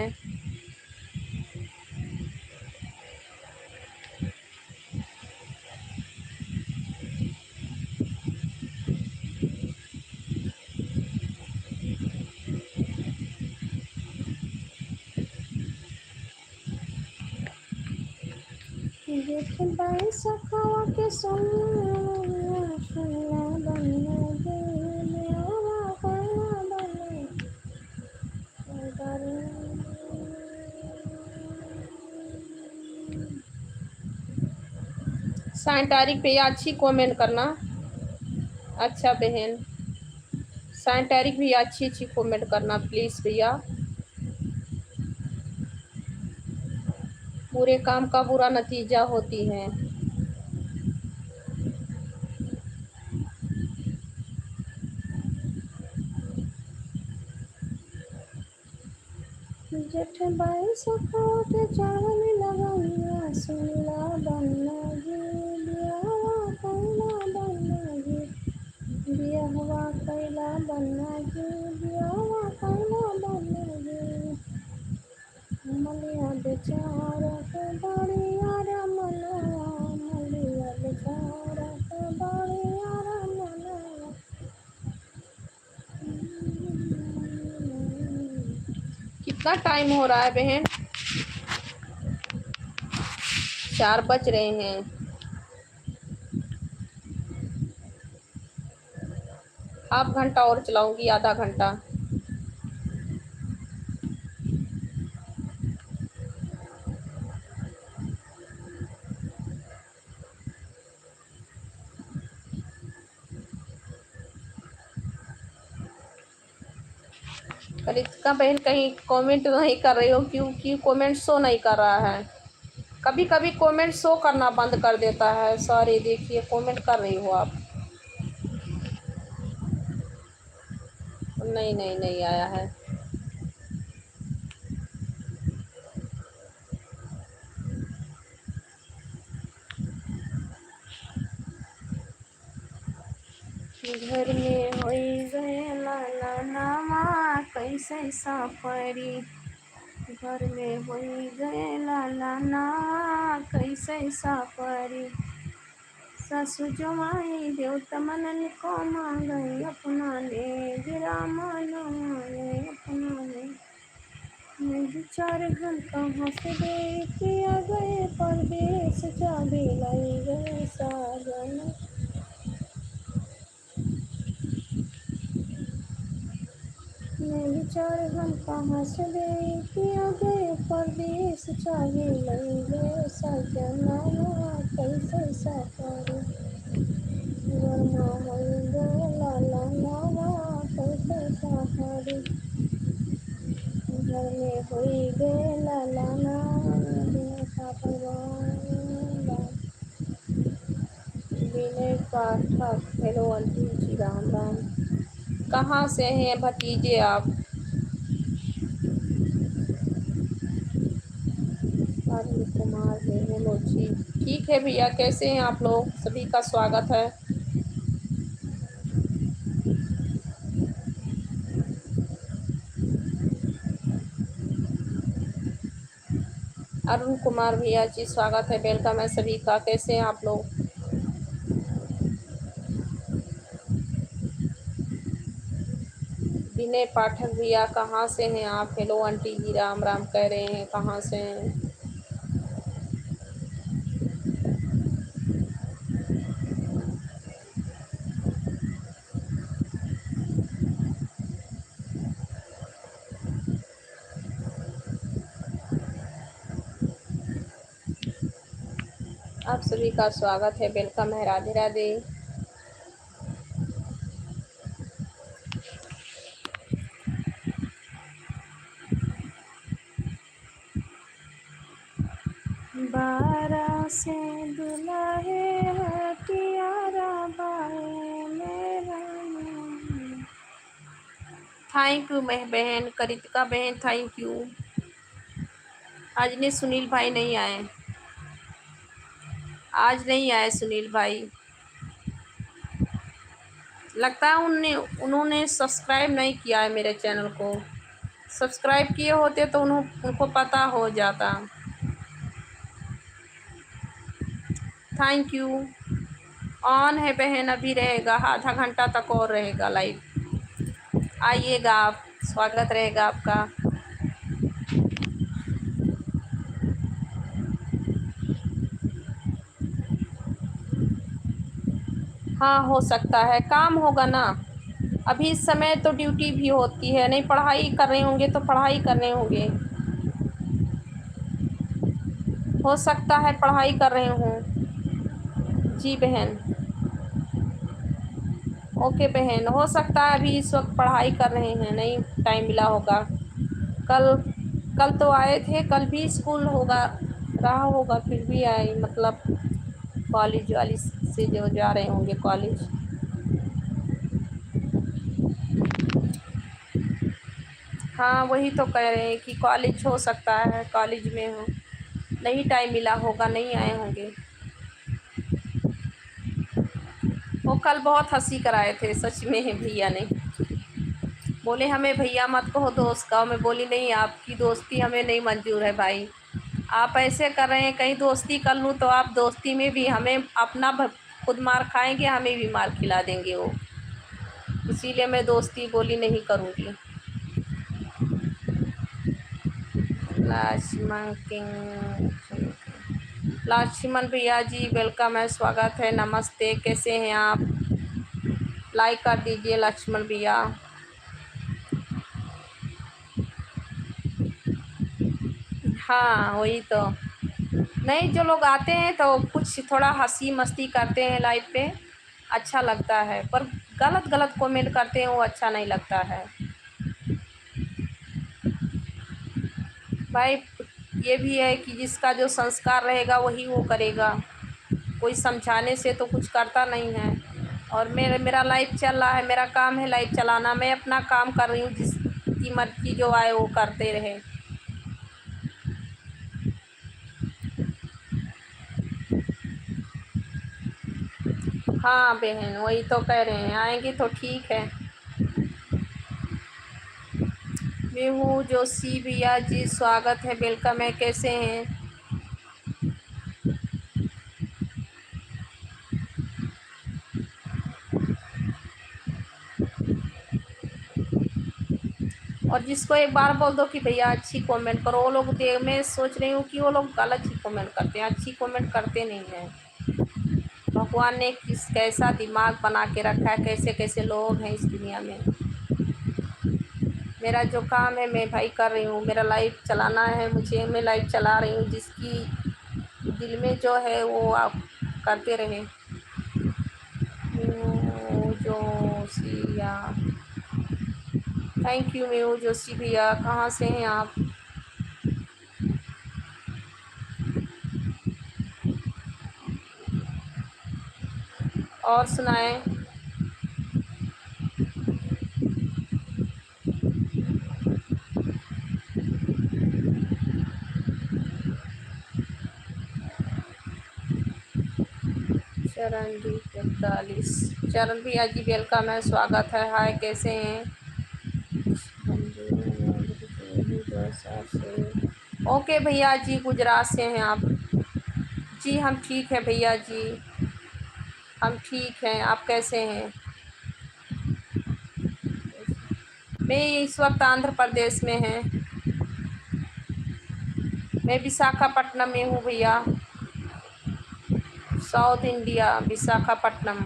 सांटारिक भैया अच्छी कमेंट करना। अच्छा बहन, सांटारिक भैया अच्छी अच्छी कमेंट करना प्लीज़ भैया। बुरे काम का बुरा नतीजा होती है। जेठ बाई सखावत चावल लगाइया सुनला बन्ना जी बियाहवा कैला बन्ना जी बियाहवा कैला बन्ना जी बियाहवा कैला बन्ना जी मलिया बेचारा के बड़ियारा मनवा मलिया बेचारा के बड़ियारा मनवा। कितना टाइम हो रहा है बहन? 4 बज रहे हैं। हाफ घंटा और चलाऊंगी, आधा घंटा। कृतिका बहन कहीं कमेंट नहीं कर रही हो, क्योंकि कमेंट शो नहीं कर रहा है। कभी कभी कमेंट शो करना बंद कर देता है। सॉरी, देखिए कमेंट कर रही हो आप। नहीं नहीं नहीं आया है। घर में होई गए लाला नामा कैसे सापरी। घर में होई गए लाला ना कैसे सापरी। सासु जमाई देवत मनन को मांगे अपना ने गिरा मानो मांगे अपना ने। मैं विचार घन कहाँ से गए किया गए परदेश चाबी लाई गए साजन। मैं विचार हम कहाँ से गए किया गए परदेश चाबी लाई गए सजना कैसे साकारी। वर्मा होई गए लाला नावा कैसे साकारी। घर में होई गए लाला नावा विनय पाठक। हेलो आंटी जी, राम राम। कहाँ से हैं भतीजे आप? अरुण कुमार है। हेलो जी, ठीक है भैया, कैसे हैं आप लोग? सभी का स्वागत है। अरुण कुमार भैया जी, स्वागत है, वेलकम है सभी का। कैसे हैं आप लोग? विनय पाठक भैया, कहाँ से हैं आप? हेलो आंटी जी, राम राम कह रहे हैं, कहाँ से हैं? आप सभी का स्वागत है, वेलकम है, राधे राधे। बारह से दुलाहे हटियारा बाए मेरा। थैंक यू मैं बहन करितिका बहन, थैंक यू। आज नहीं, सुनील भाई नहीं आए, आज नहीं आए सुनील भाई। लगता है उन्होंने सब्सक्राइब नहीं किया है मेरे चैनल को। सब्सक्राइब किए होते तो उनको पता हो जाता। Thank you. ऑन है बहन, अभी रहेगा, आधा घंटा तक और रहेगा लाइव। आइएगा आप, स्वागत रहेगा आपका। हाँ, हो सकता है, काम होगा ना। अभी इस समय तो ड्यूटी भी होती है, नहीं पढ़ाई कर रहे होंगे तो पढ़ाई कर रहे होंगे। हो सकता है पढ़ाई कर रहे हों। जी बहन, ओके बहन, हो सकता है अभी इस वक्त पढ़ाई कर रहे हैं, नहीं टाइम मिला होगा। कल कल तो आए थे, कल भी स्कूल होगा, रहा होगा, फिर भी आए, मतलब कॉलेज वाली से जो जा रहे होंगे कॉलेज। हाँ, वही तो कह रहे हैं कि कॉलेज हो सकता है, कॉलेज में हो, नहीं टाइम मिला होगा, नहीं आए होंगे। वो कल बहुत हंसी कराए थे सच में भैया ने। बोले हमें भैया मत कहो, दोस्त कहो। मैं बोली नहीं, आपकी दोस्ती हमें नहीं मंजूर है भाई। आप ऐसे कर रहे हैं, कहीं दोस्ती कर लूँ तो आप दोस्ती में भी हमें अपना खुद मार खाएंगे, हमें भी मार खिला देंगे वो। इसीलिए मैं दोस्ती बोली नहीं करूँगी। लक्ष्मण किंग, लक्ष्मण भैया जी वेलकम है, स्वागत है, नमस्ते, कैसे हैं आप? लाइक कर दीजिए लक्ष्मण भैया। हाँ वही तो, नहीं जो लोग आते हैं तो कुछ थोड़ा हंसी मस्ती करते हैं लाइव पे, अच्छा लगता है, पर गलत गलत कमेंट करते हैं वो अच्छा नहीं लगता है भाई। ये भी है कि जिसका जो संस्कार रहेगा वही वो करेगा, कोई समझाने से तो कुछ करता नहीं है। और मेरा लाइफ चल रहा है, मेरा काम है लाइफ चलाना, मैं अपना काम कर रही हूँ, जिसकी मर्जी जो आए वो करते रहे। हाँ बहन, वही तो कह रहे हैं, आएंगे तो ठीक है। मैं हूँ जोशी भैया जी, स्वागत है, वेलकम है, कैसे हैं? और जिसको एक बार बोल दो कि भैया अच्छी कमेंट करो, वो लोग देख, मैं सोच रही हूँ कि वो लोग गलत ही कमेंट करते हैं, अच्छी कमेंट करते नहीं हैं। भगवान ने किस कैसा दिमाग बना के रखा है, कैसे कैसे लोग हैं इस दुनिया में। मेरा जो काम है मैं भाई कर रही हूँ, मेरा लाइफ चलाना है मुझे, मैं लाइफ चला रही हूँ। जिसकी दिल में जो है वो आप करते रहें। Josiah, thank you Mayhew Joshi भैया, कहाँ से हैं आप? और सुनाएं। चरणदीप 41, चरण भैया जी वेलकम है, स्वागत है, हाय कैसे हैं? ओके भैया जी, गुजरात से हैं आप? जी हम ठीक है भैया जी, हम ठीक हैं, आप कैसे हैं? मैं इस वक्त आंध्र प्रदेश में हैं, मैं विशाखापट्टनम में हूँ भैया, साउथ इंडिया, विशाखापट्टनम।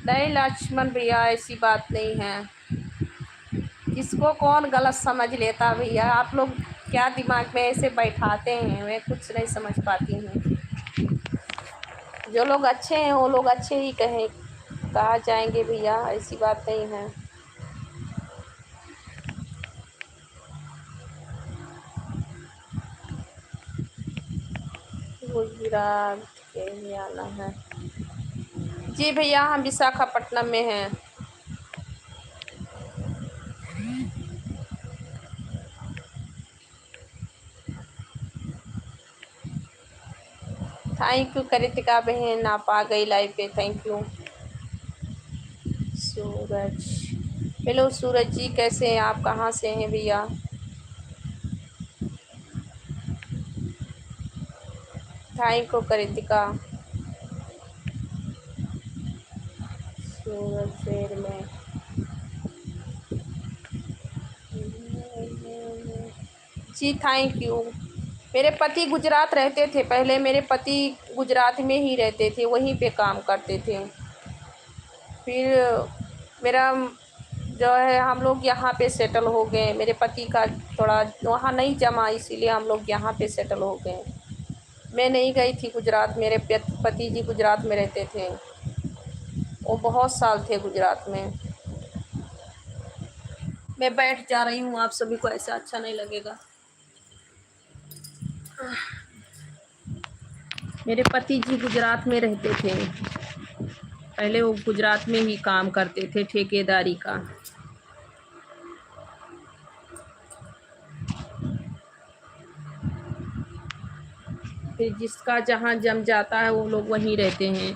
नहीं लक्ष्मण भैया, ऐसी बात नहीं है, किसको कौन गलत समझ लेता भैया, आप लोग क्या दिमाग में ऐसे बैठाते हैं, मैं कुछ नहीं समझ पाती हूँ। जो लोग अच्छे हैं वो लोग अच्छे ही कहा जाएंगे भैया, ऐसी बात नहीं है। गुजरात के ही आना है जी भैया, हम विशाखापट्टनम में हैं। थैंक यू कृतिका बहन, आप आ गई लाइव पे, थैंक यू। सूरज, हेलो सूरज जी, कैसे हैं आप, कहाँ से हैं भैया? Thank you Kritika. सूरज शहर में, जी थैंक यू। मेरे पति गुजरात रहते थे पहले, मेरे पति गुजरात में ही रहते थे, वहीं पे काम करते थे। फिर मेरा जो है, हम लोग यहाँ पे सेटल हो गए, मेरे पति का थोड़ा वहाँ नहीं जमा, इसीलिए हम लोग यहाँ पे सेटल हो गए। मैं नहीं गई थी गुजरात, मेरे पति जी गुजरात में रहते थे, वो बहुत साल थे गुजरात में। मैं बैठ जा रही हूँ, आप सभी को ऐसा अच्छा नहीं लगेगा। मेरे पति जी गुजरात में रहते थे पहले, वो गुजरात में ही काम करते थे ठेकेदारी का। फिर जिसका जहाँ जम जाता है वो लोग वहीं रहते हैं।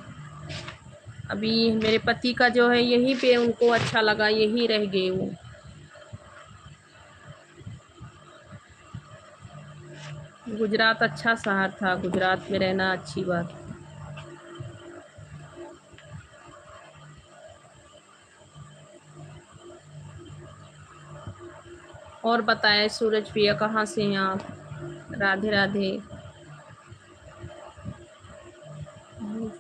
अभी मेरे पति का जो है यहीं पे उनको अच्छा लगा, यहीं रह गए वो। गुजरात अच्छा शहर था, गुजरात में रहना अच्छी बात। और बताएं सूरज भैया, कहाँ से हैं आप? राधे राधे।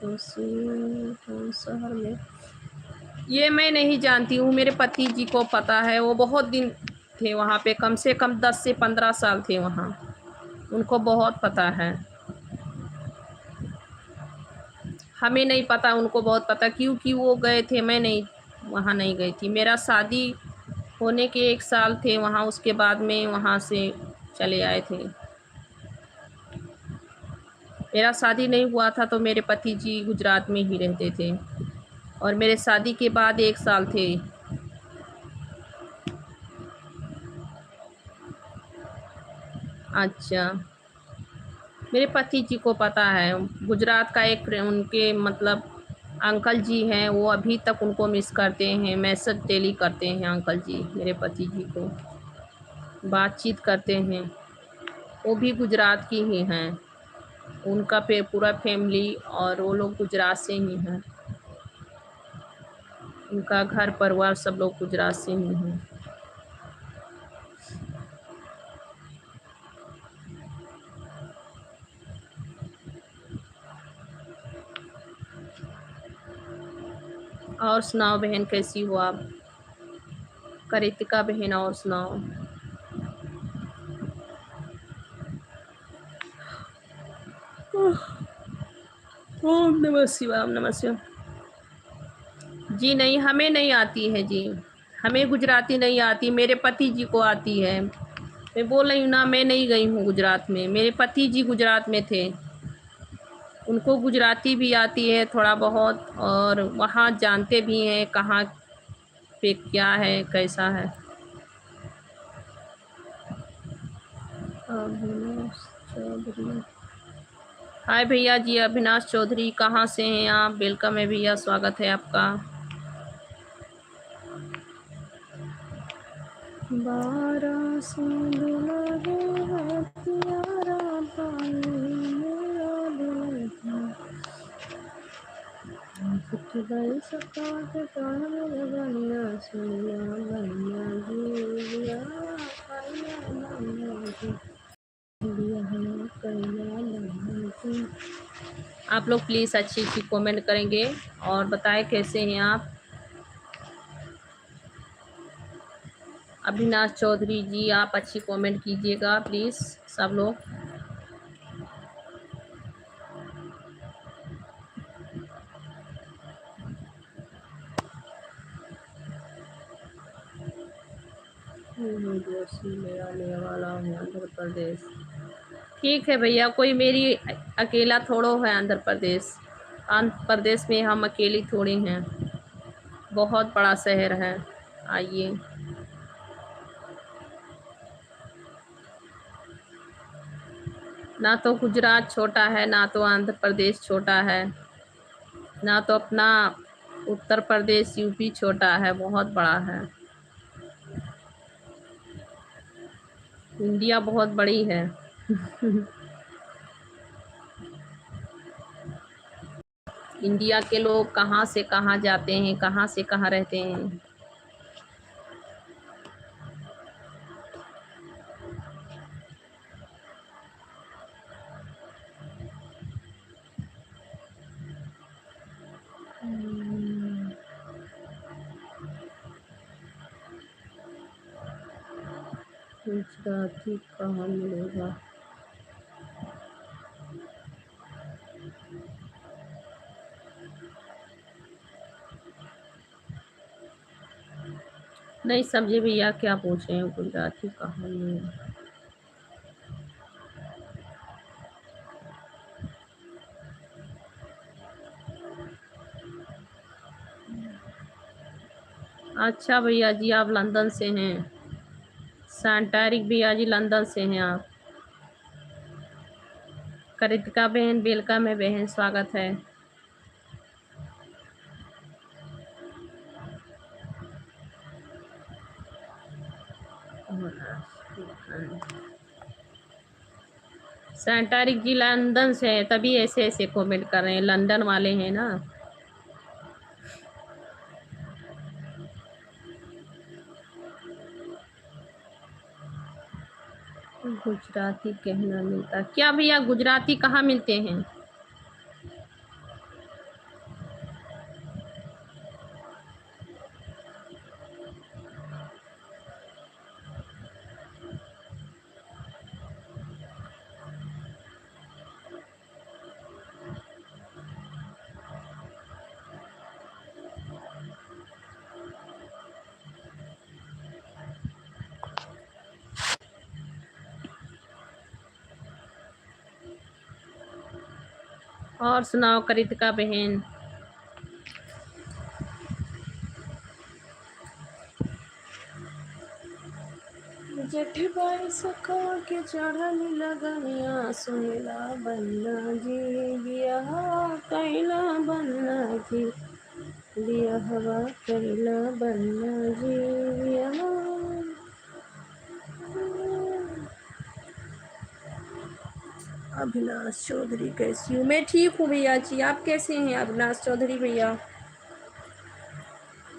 कौन शहर में, ये मैं नहीं जानती हूँ, मेरे पति जी को पता है, वो बहुत दिन थे वहाँ पे, कम से कम 10 से 15 साल थे वहाँ, उनको बहुत पता है। हमें नहीं पता, उनको बहुत पता, क्योंकि वो गए थे, मैं नहीं, वहाँ नहीं गई थी। मेरा शादी होने के 1 साल थे वहाँ, उसके बाद में वहाँ से चले आए थे। मेरा शादी नहीं हुआ था तो मेरे पति जी गुजरात में ही रहते थे, और मेरे शादी के बाद 1 साल थे। अच्छा, मेरे पति जी को पता है। गुजरात का एक उनके मतलब अंकल जी हैं, वो अभी तक उनको मिस करते हैं, मैसेज डेली करते हैं अंकल जी मेरे पति जी को, बातचीत करते हैं। वो भी गुजरात की ही हैं, उनका पूरा फैमिली और वो लोग गुजरात से ही हैं, उनका घर परिवार सब लोग गुजरात से ही हैं। और सुनाओ बहन, कैसी हो आप? कृतिका बहन, और सुनाओ। ओम नमः शिवाय, ओम नमः शिवाय। जी नहीं, हमें नहीं आती है जी, हमें गुजराती नहीं आती, मेरे पति जी को आती है। मैं बोल रही हूँ ना, मैं नहीं गई हूँ गुजरात में, मेरे पति जी गुजरात में थे, उनको गुजराती भी आती है थोड़ा बहुत, और वहाँ जानते भी हैं कहाँ पे क्या है कैसा है। अविनाश चौधरी, हाय भैया जी, अविनाश चौधरी कहाँ से हैं आप? वेलकम है भैया, स्वागत है आपका। बारह सौ आप लोग प्लीज़ अच्छी अच्छी कमेंट करेंगे और बताएं कैसे हैं आप। अविनाश चौधरी जी, आप अच्छी कमेंट कीजिएगा प्लीज़ सब लोग। जोशी में आने वाला हूँ आंध्र प्रदेश। ठीक है भैया, कोई मेरी अकेला थोड़ो है आंध्र प्रदेश। आंध्र प्रदेश में हम अकेली थोड़ी हैं, बहुत बड़ा शहर है। आइए। ना तो गुजरात छोटा है, ना तो आंध्र प्रदेश छोटा है, ना तो अपना उत्तर प्रदेश यूपी छोटा है, बहुत बड़ा है। इंडिया बहुत बड़ी है। इंडिया के लोग कहाँ से कहाँ जाते हैं, कहाँ से कहाँ रहते हैं। गुजराती कहाँ मिलेगा? नहीं समझे भैया, क्या पूछ रहे हैं? गुजराती कहाँ मिलेगा? अच्छा भैया जी, आप लंदन से हैं। सांटारिक भैया जी, लंदन से हैं आप। कृतिका बहन, वेलकम है बहन, स्वागत है। सांटारिक जी लंदन से है, तभी ऐसे ऐसे कमेंट कर रहे हैं, लंदन वाले हैं ना। गुजराती कहना मिलता क्या भैया? गुजराती कहाँ मिलते हैं? और सुनाओ कृतिका बहन। जेठी बाई सखा के चढ़ल लगनिया सुनेला बन्ना जी बियाह कैला बन्ना जी बियाहवा कैला बन्ना जी बियाह। अविनाश चौधरी कैसी हूँ? मैं ठीक हूँ भैया जी, आप कैसे हैं अविनाश चौधरी भैया?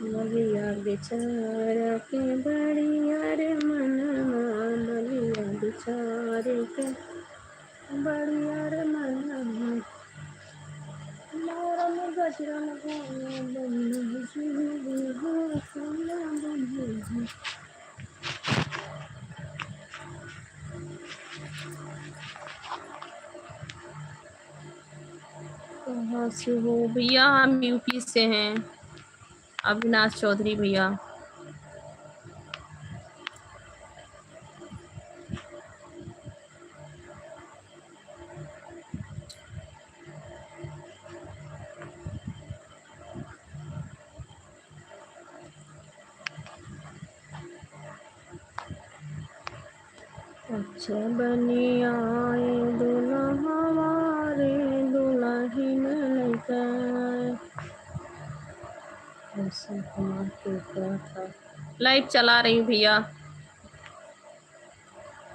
मलिया बेचारा के बड़िया रे मनमा मलिया बेचारे के बड़िया रे मनमा मोरा में गजरा लगाया बन्ना जी बियाह कैला बन्ना जी। कहाँ से हो भैया? हम यूपी से हैं अविनाश चौधरी भैया। अच्छा बनी आए दूल्हा हमारे दुल्हन लगा। गुलशन कुमार के क्या था? लाइव चला रही हूँ भैया।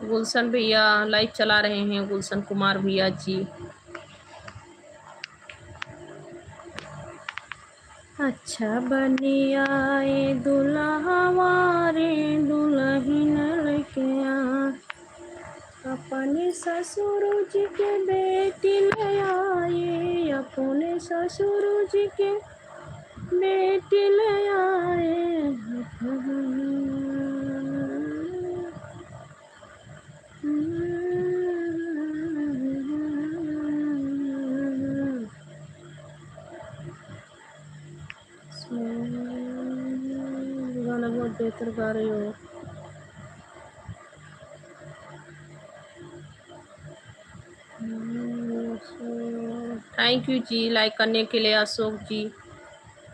गुलशन भैया लाइव चला रहे हैं, गुलशन कुमार भैया जी। अच्छा बनी आए दूल्हा हमारे दुल्हन लेके आ। अपने ससुर जी के बेटी ले आए, अपने ससुर जी के बेटी ले आए। गाना बहुत बेहतर गा रही हो। थैंक यू जी लाइक करने के लिए अशोक जी,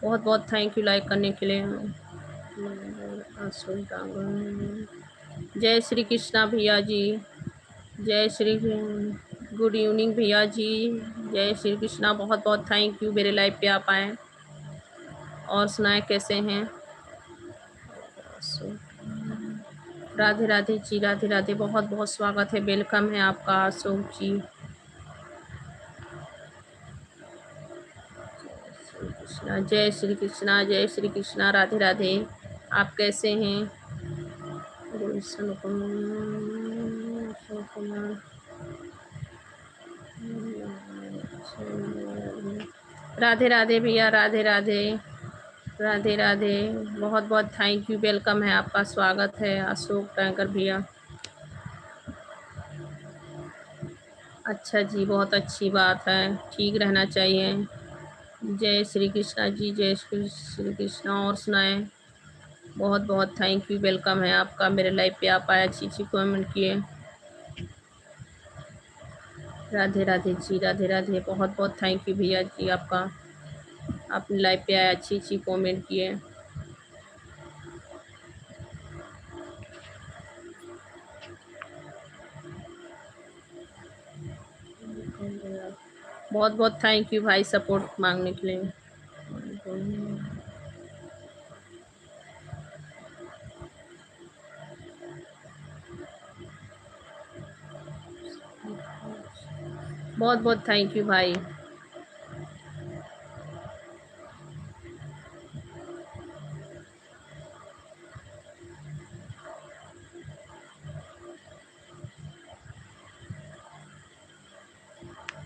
बहुत बहुत थैंक यू लाइक करने के लिए। अशोक डांगर जय श्री कृष्णा भैया जी, जय श्री गुड इवनिंग भैया जी, जय श्री कृष्णा। बहुत बहुत थैंक यू मेरे लाइव पे आप आए। और सुनाए कैसे हैं? राधे राधे जी, राधे राधे, बहुत बहुत स्वागत है, वेलकम है आपका अशोक जी। कृष्णा जय श्री कृष्णा, जय श्री कृष्णा, राधे राधे। आप कैसे हैं? गुलशन कुमार राधे राधे भैया, राधे राधे, राधे राधे, बहुत बहुत थैंक यू, वेलकम है आपका, स्वागत है अशोक टैंकर भैया। अच्छा जी, बहुत अच्छी बात है, ठीक रहना चाहिए। जय श्री कृष्णा जी, जय श्री कृष्णा। और सुनाए? बहुत बहुत थैंक यू, वेलकम है आपका मेरे लाइव पे आप आए, अच्छी अच्छी कमेंट किए। राधे राधे जी, राधे राधे, बहुत बहुत थैंक यू भैया जी आपका, आपने लाइव पे आए, अच्छी अच्छी कमेंट किए। बहुत बहुत थैंक यू भाई सपोर्ट मांगने के लिए। बहुत बहुत थैंक यू भाई।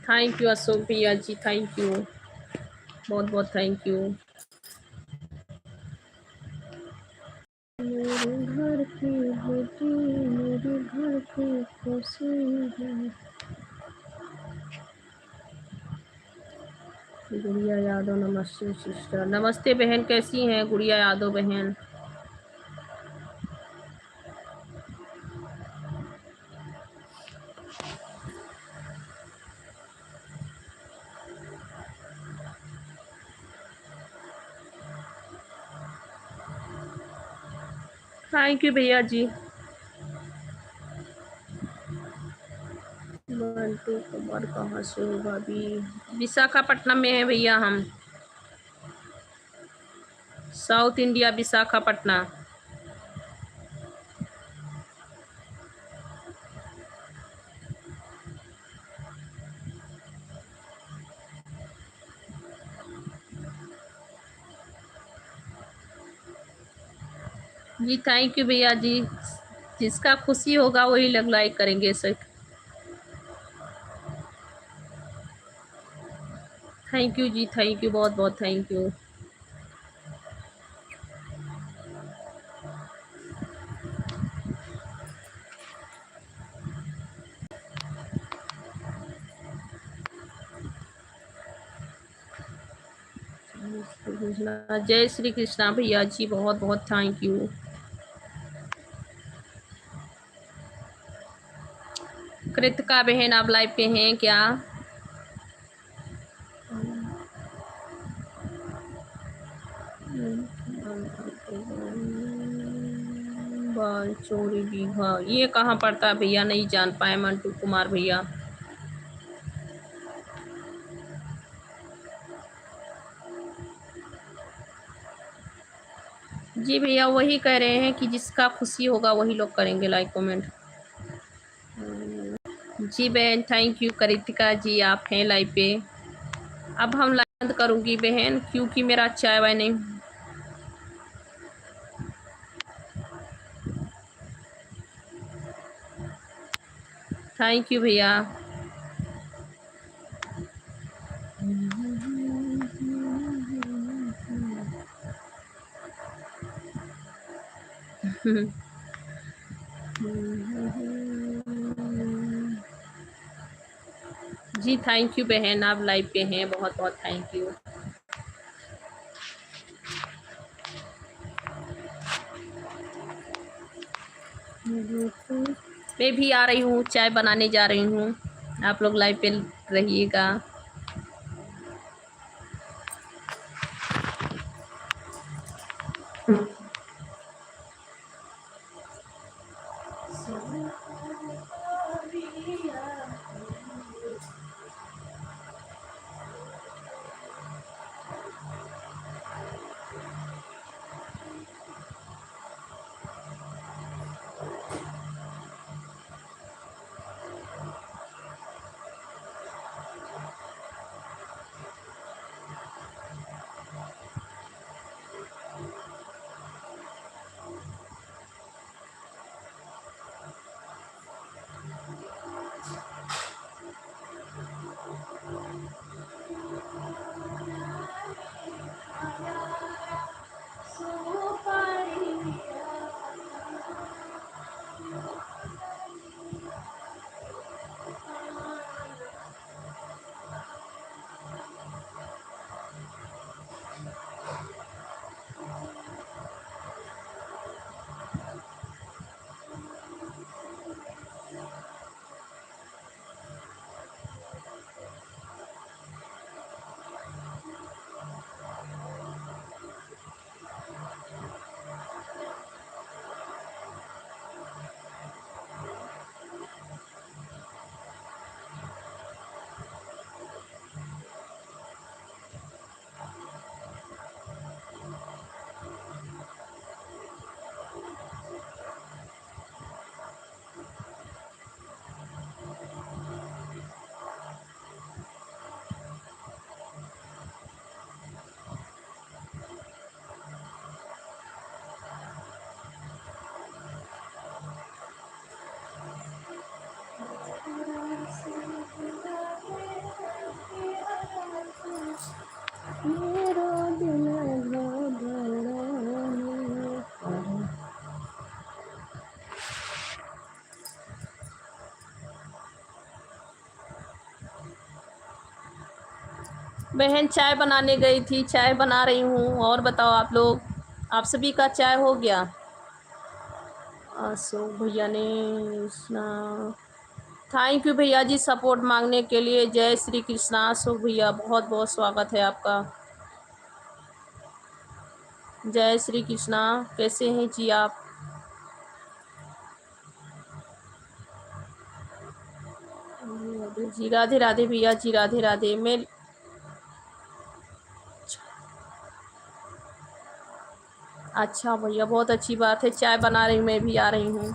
थैंक यू अशोक भैया जी, थैंक यू, बहुत बहुत थैंक यू। मेरे घर की बेटी, मेरे घर की खुशी है। गुड़िया यादव नमस्ते सिस्टर, नमस्ते बहन, कैसी हैं गुड़िया यादव बहन? थैंक यू भैया जी। मंटू कुमार कहाँ से हो भाभी? विशाखापट्टनम में है भैया हम, साउथ इंडिया, विशाखापट्टनम। जी थैंक यू भैया जी। जिसका खुशी होगा वही लोग लाइक करेंगे सर। थैंक यू जी, थैंक यू, बहुत बहुत थैंक यू। जय श्री कृष्णा भैया जी, बहुत बहुत थैंक यू। कृतिका बहन आप लाइव पे हैं क्या? बालचोरी दीघा ये कहाँ पड़ता है भैया? नहीं जान पाए मंटू कुमार भैया। जी भैया वही कह रहे हैं कि जिसका खुशी होगा वही लोग करेंगे लाइक कमेंट। जी बहन थैंक यू। कृतिका जी आप हैं लाइव पे। अब हम लाइव बंद करूंगी बहन, क्योंकि मेरा चाय वाय नहीं। थैंक यू भैया। जी थैंक यू बहन, आप लाइव पे हैं, बहुत बहुत थैंक यू। मैं भी आ रही हूँ, चाय बनाने जा रही हूँ, आप लोग लाइव पे रहिएगा। बहन चाय बनाने गई थी, चाय बना रही हूँ। और बताओ आप लोग, आप सभी का चाय हो गया? अशोक भैया ने थैंक यू भैया जी सपोर्ट मांगने के लिए। जय श्री कृष्णा अशोक भैया, बहुत बहुत स्वागत है आपका। जय श्री कृष्णा, कैसे हैं जी आप? जी राधे राधे भैया जी, राधे राधे। मैं अच्छा भैया, बहुत अच्छी बात है। चाय बना रही हूँ, मैं भी आ रही हूँ।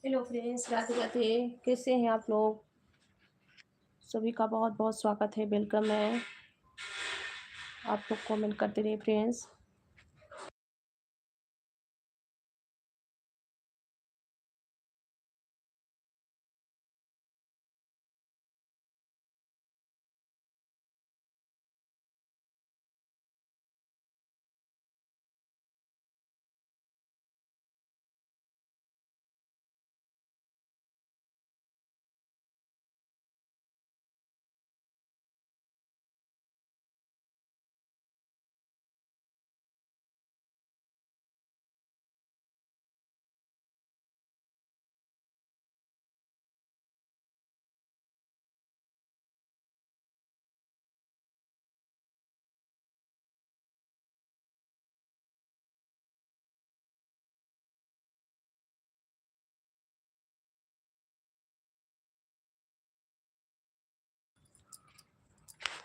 Hello friends, Radhe Radhe. कैसे हैं आप लोग? सभी का बहुत बहुत स्वागत है, वेलकम है। आप लोग कमेंट करते रहिए फ्रेंड्स।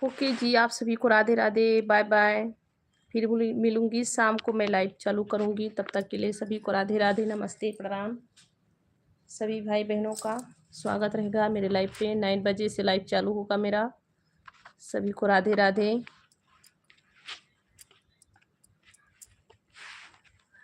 ओके जी, आप सभी को राधे राधे, बाय बाय। फिर मिलूंगी शाम को, मैं लाइव चालू करूंगी। तब तक के लिए सभी को राधे राधे, नमस्ते, प्रणाम। सभी भाई बहनों का स्वागत रहेगा मेरे लाइव पे। 9 बजे से लाइव चालू होगा मेरा। सभी को राधे राधे।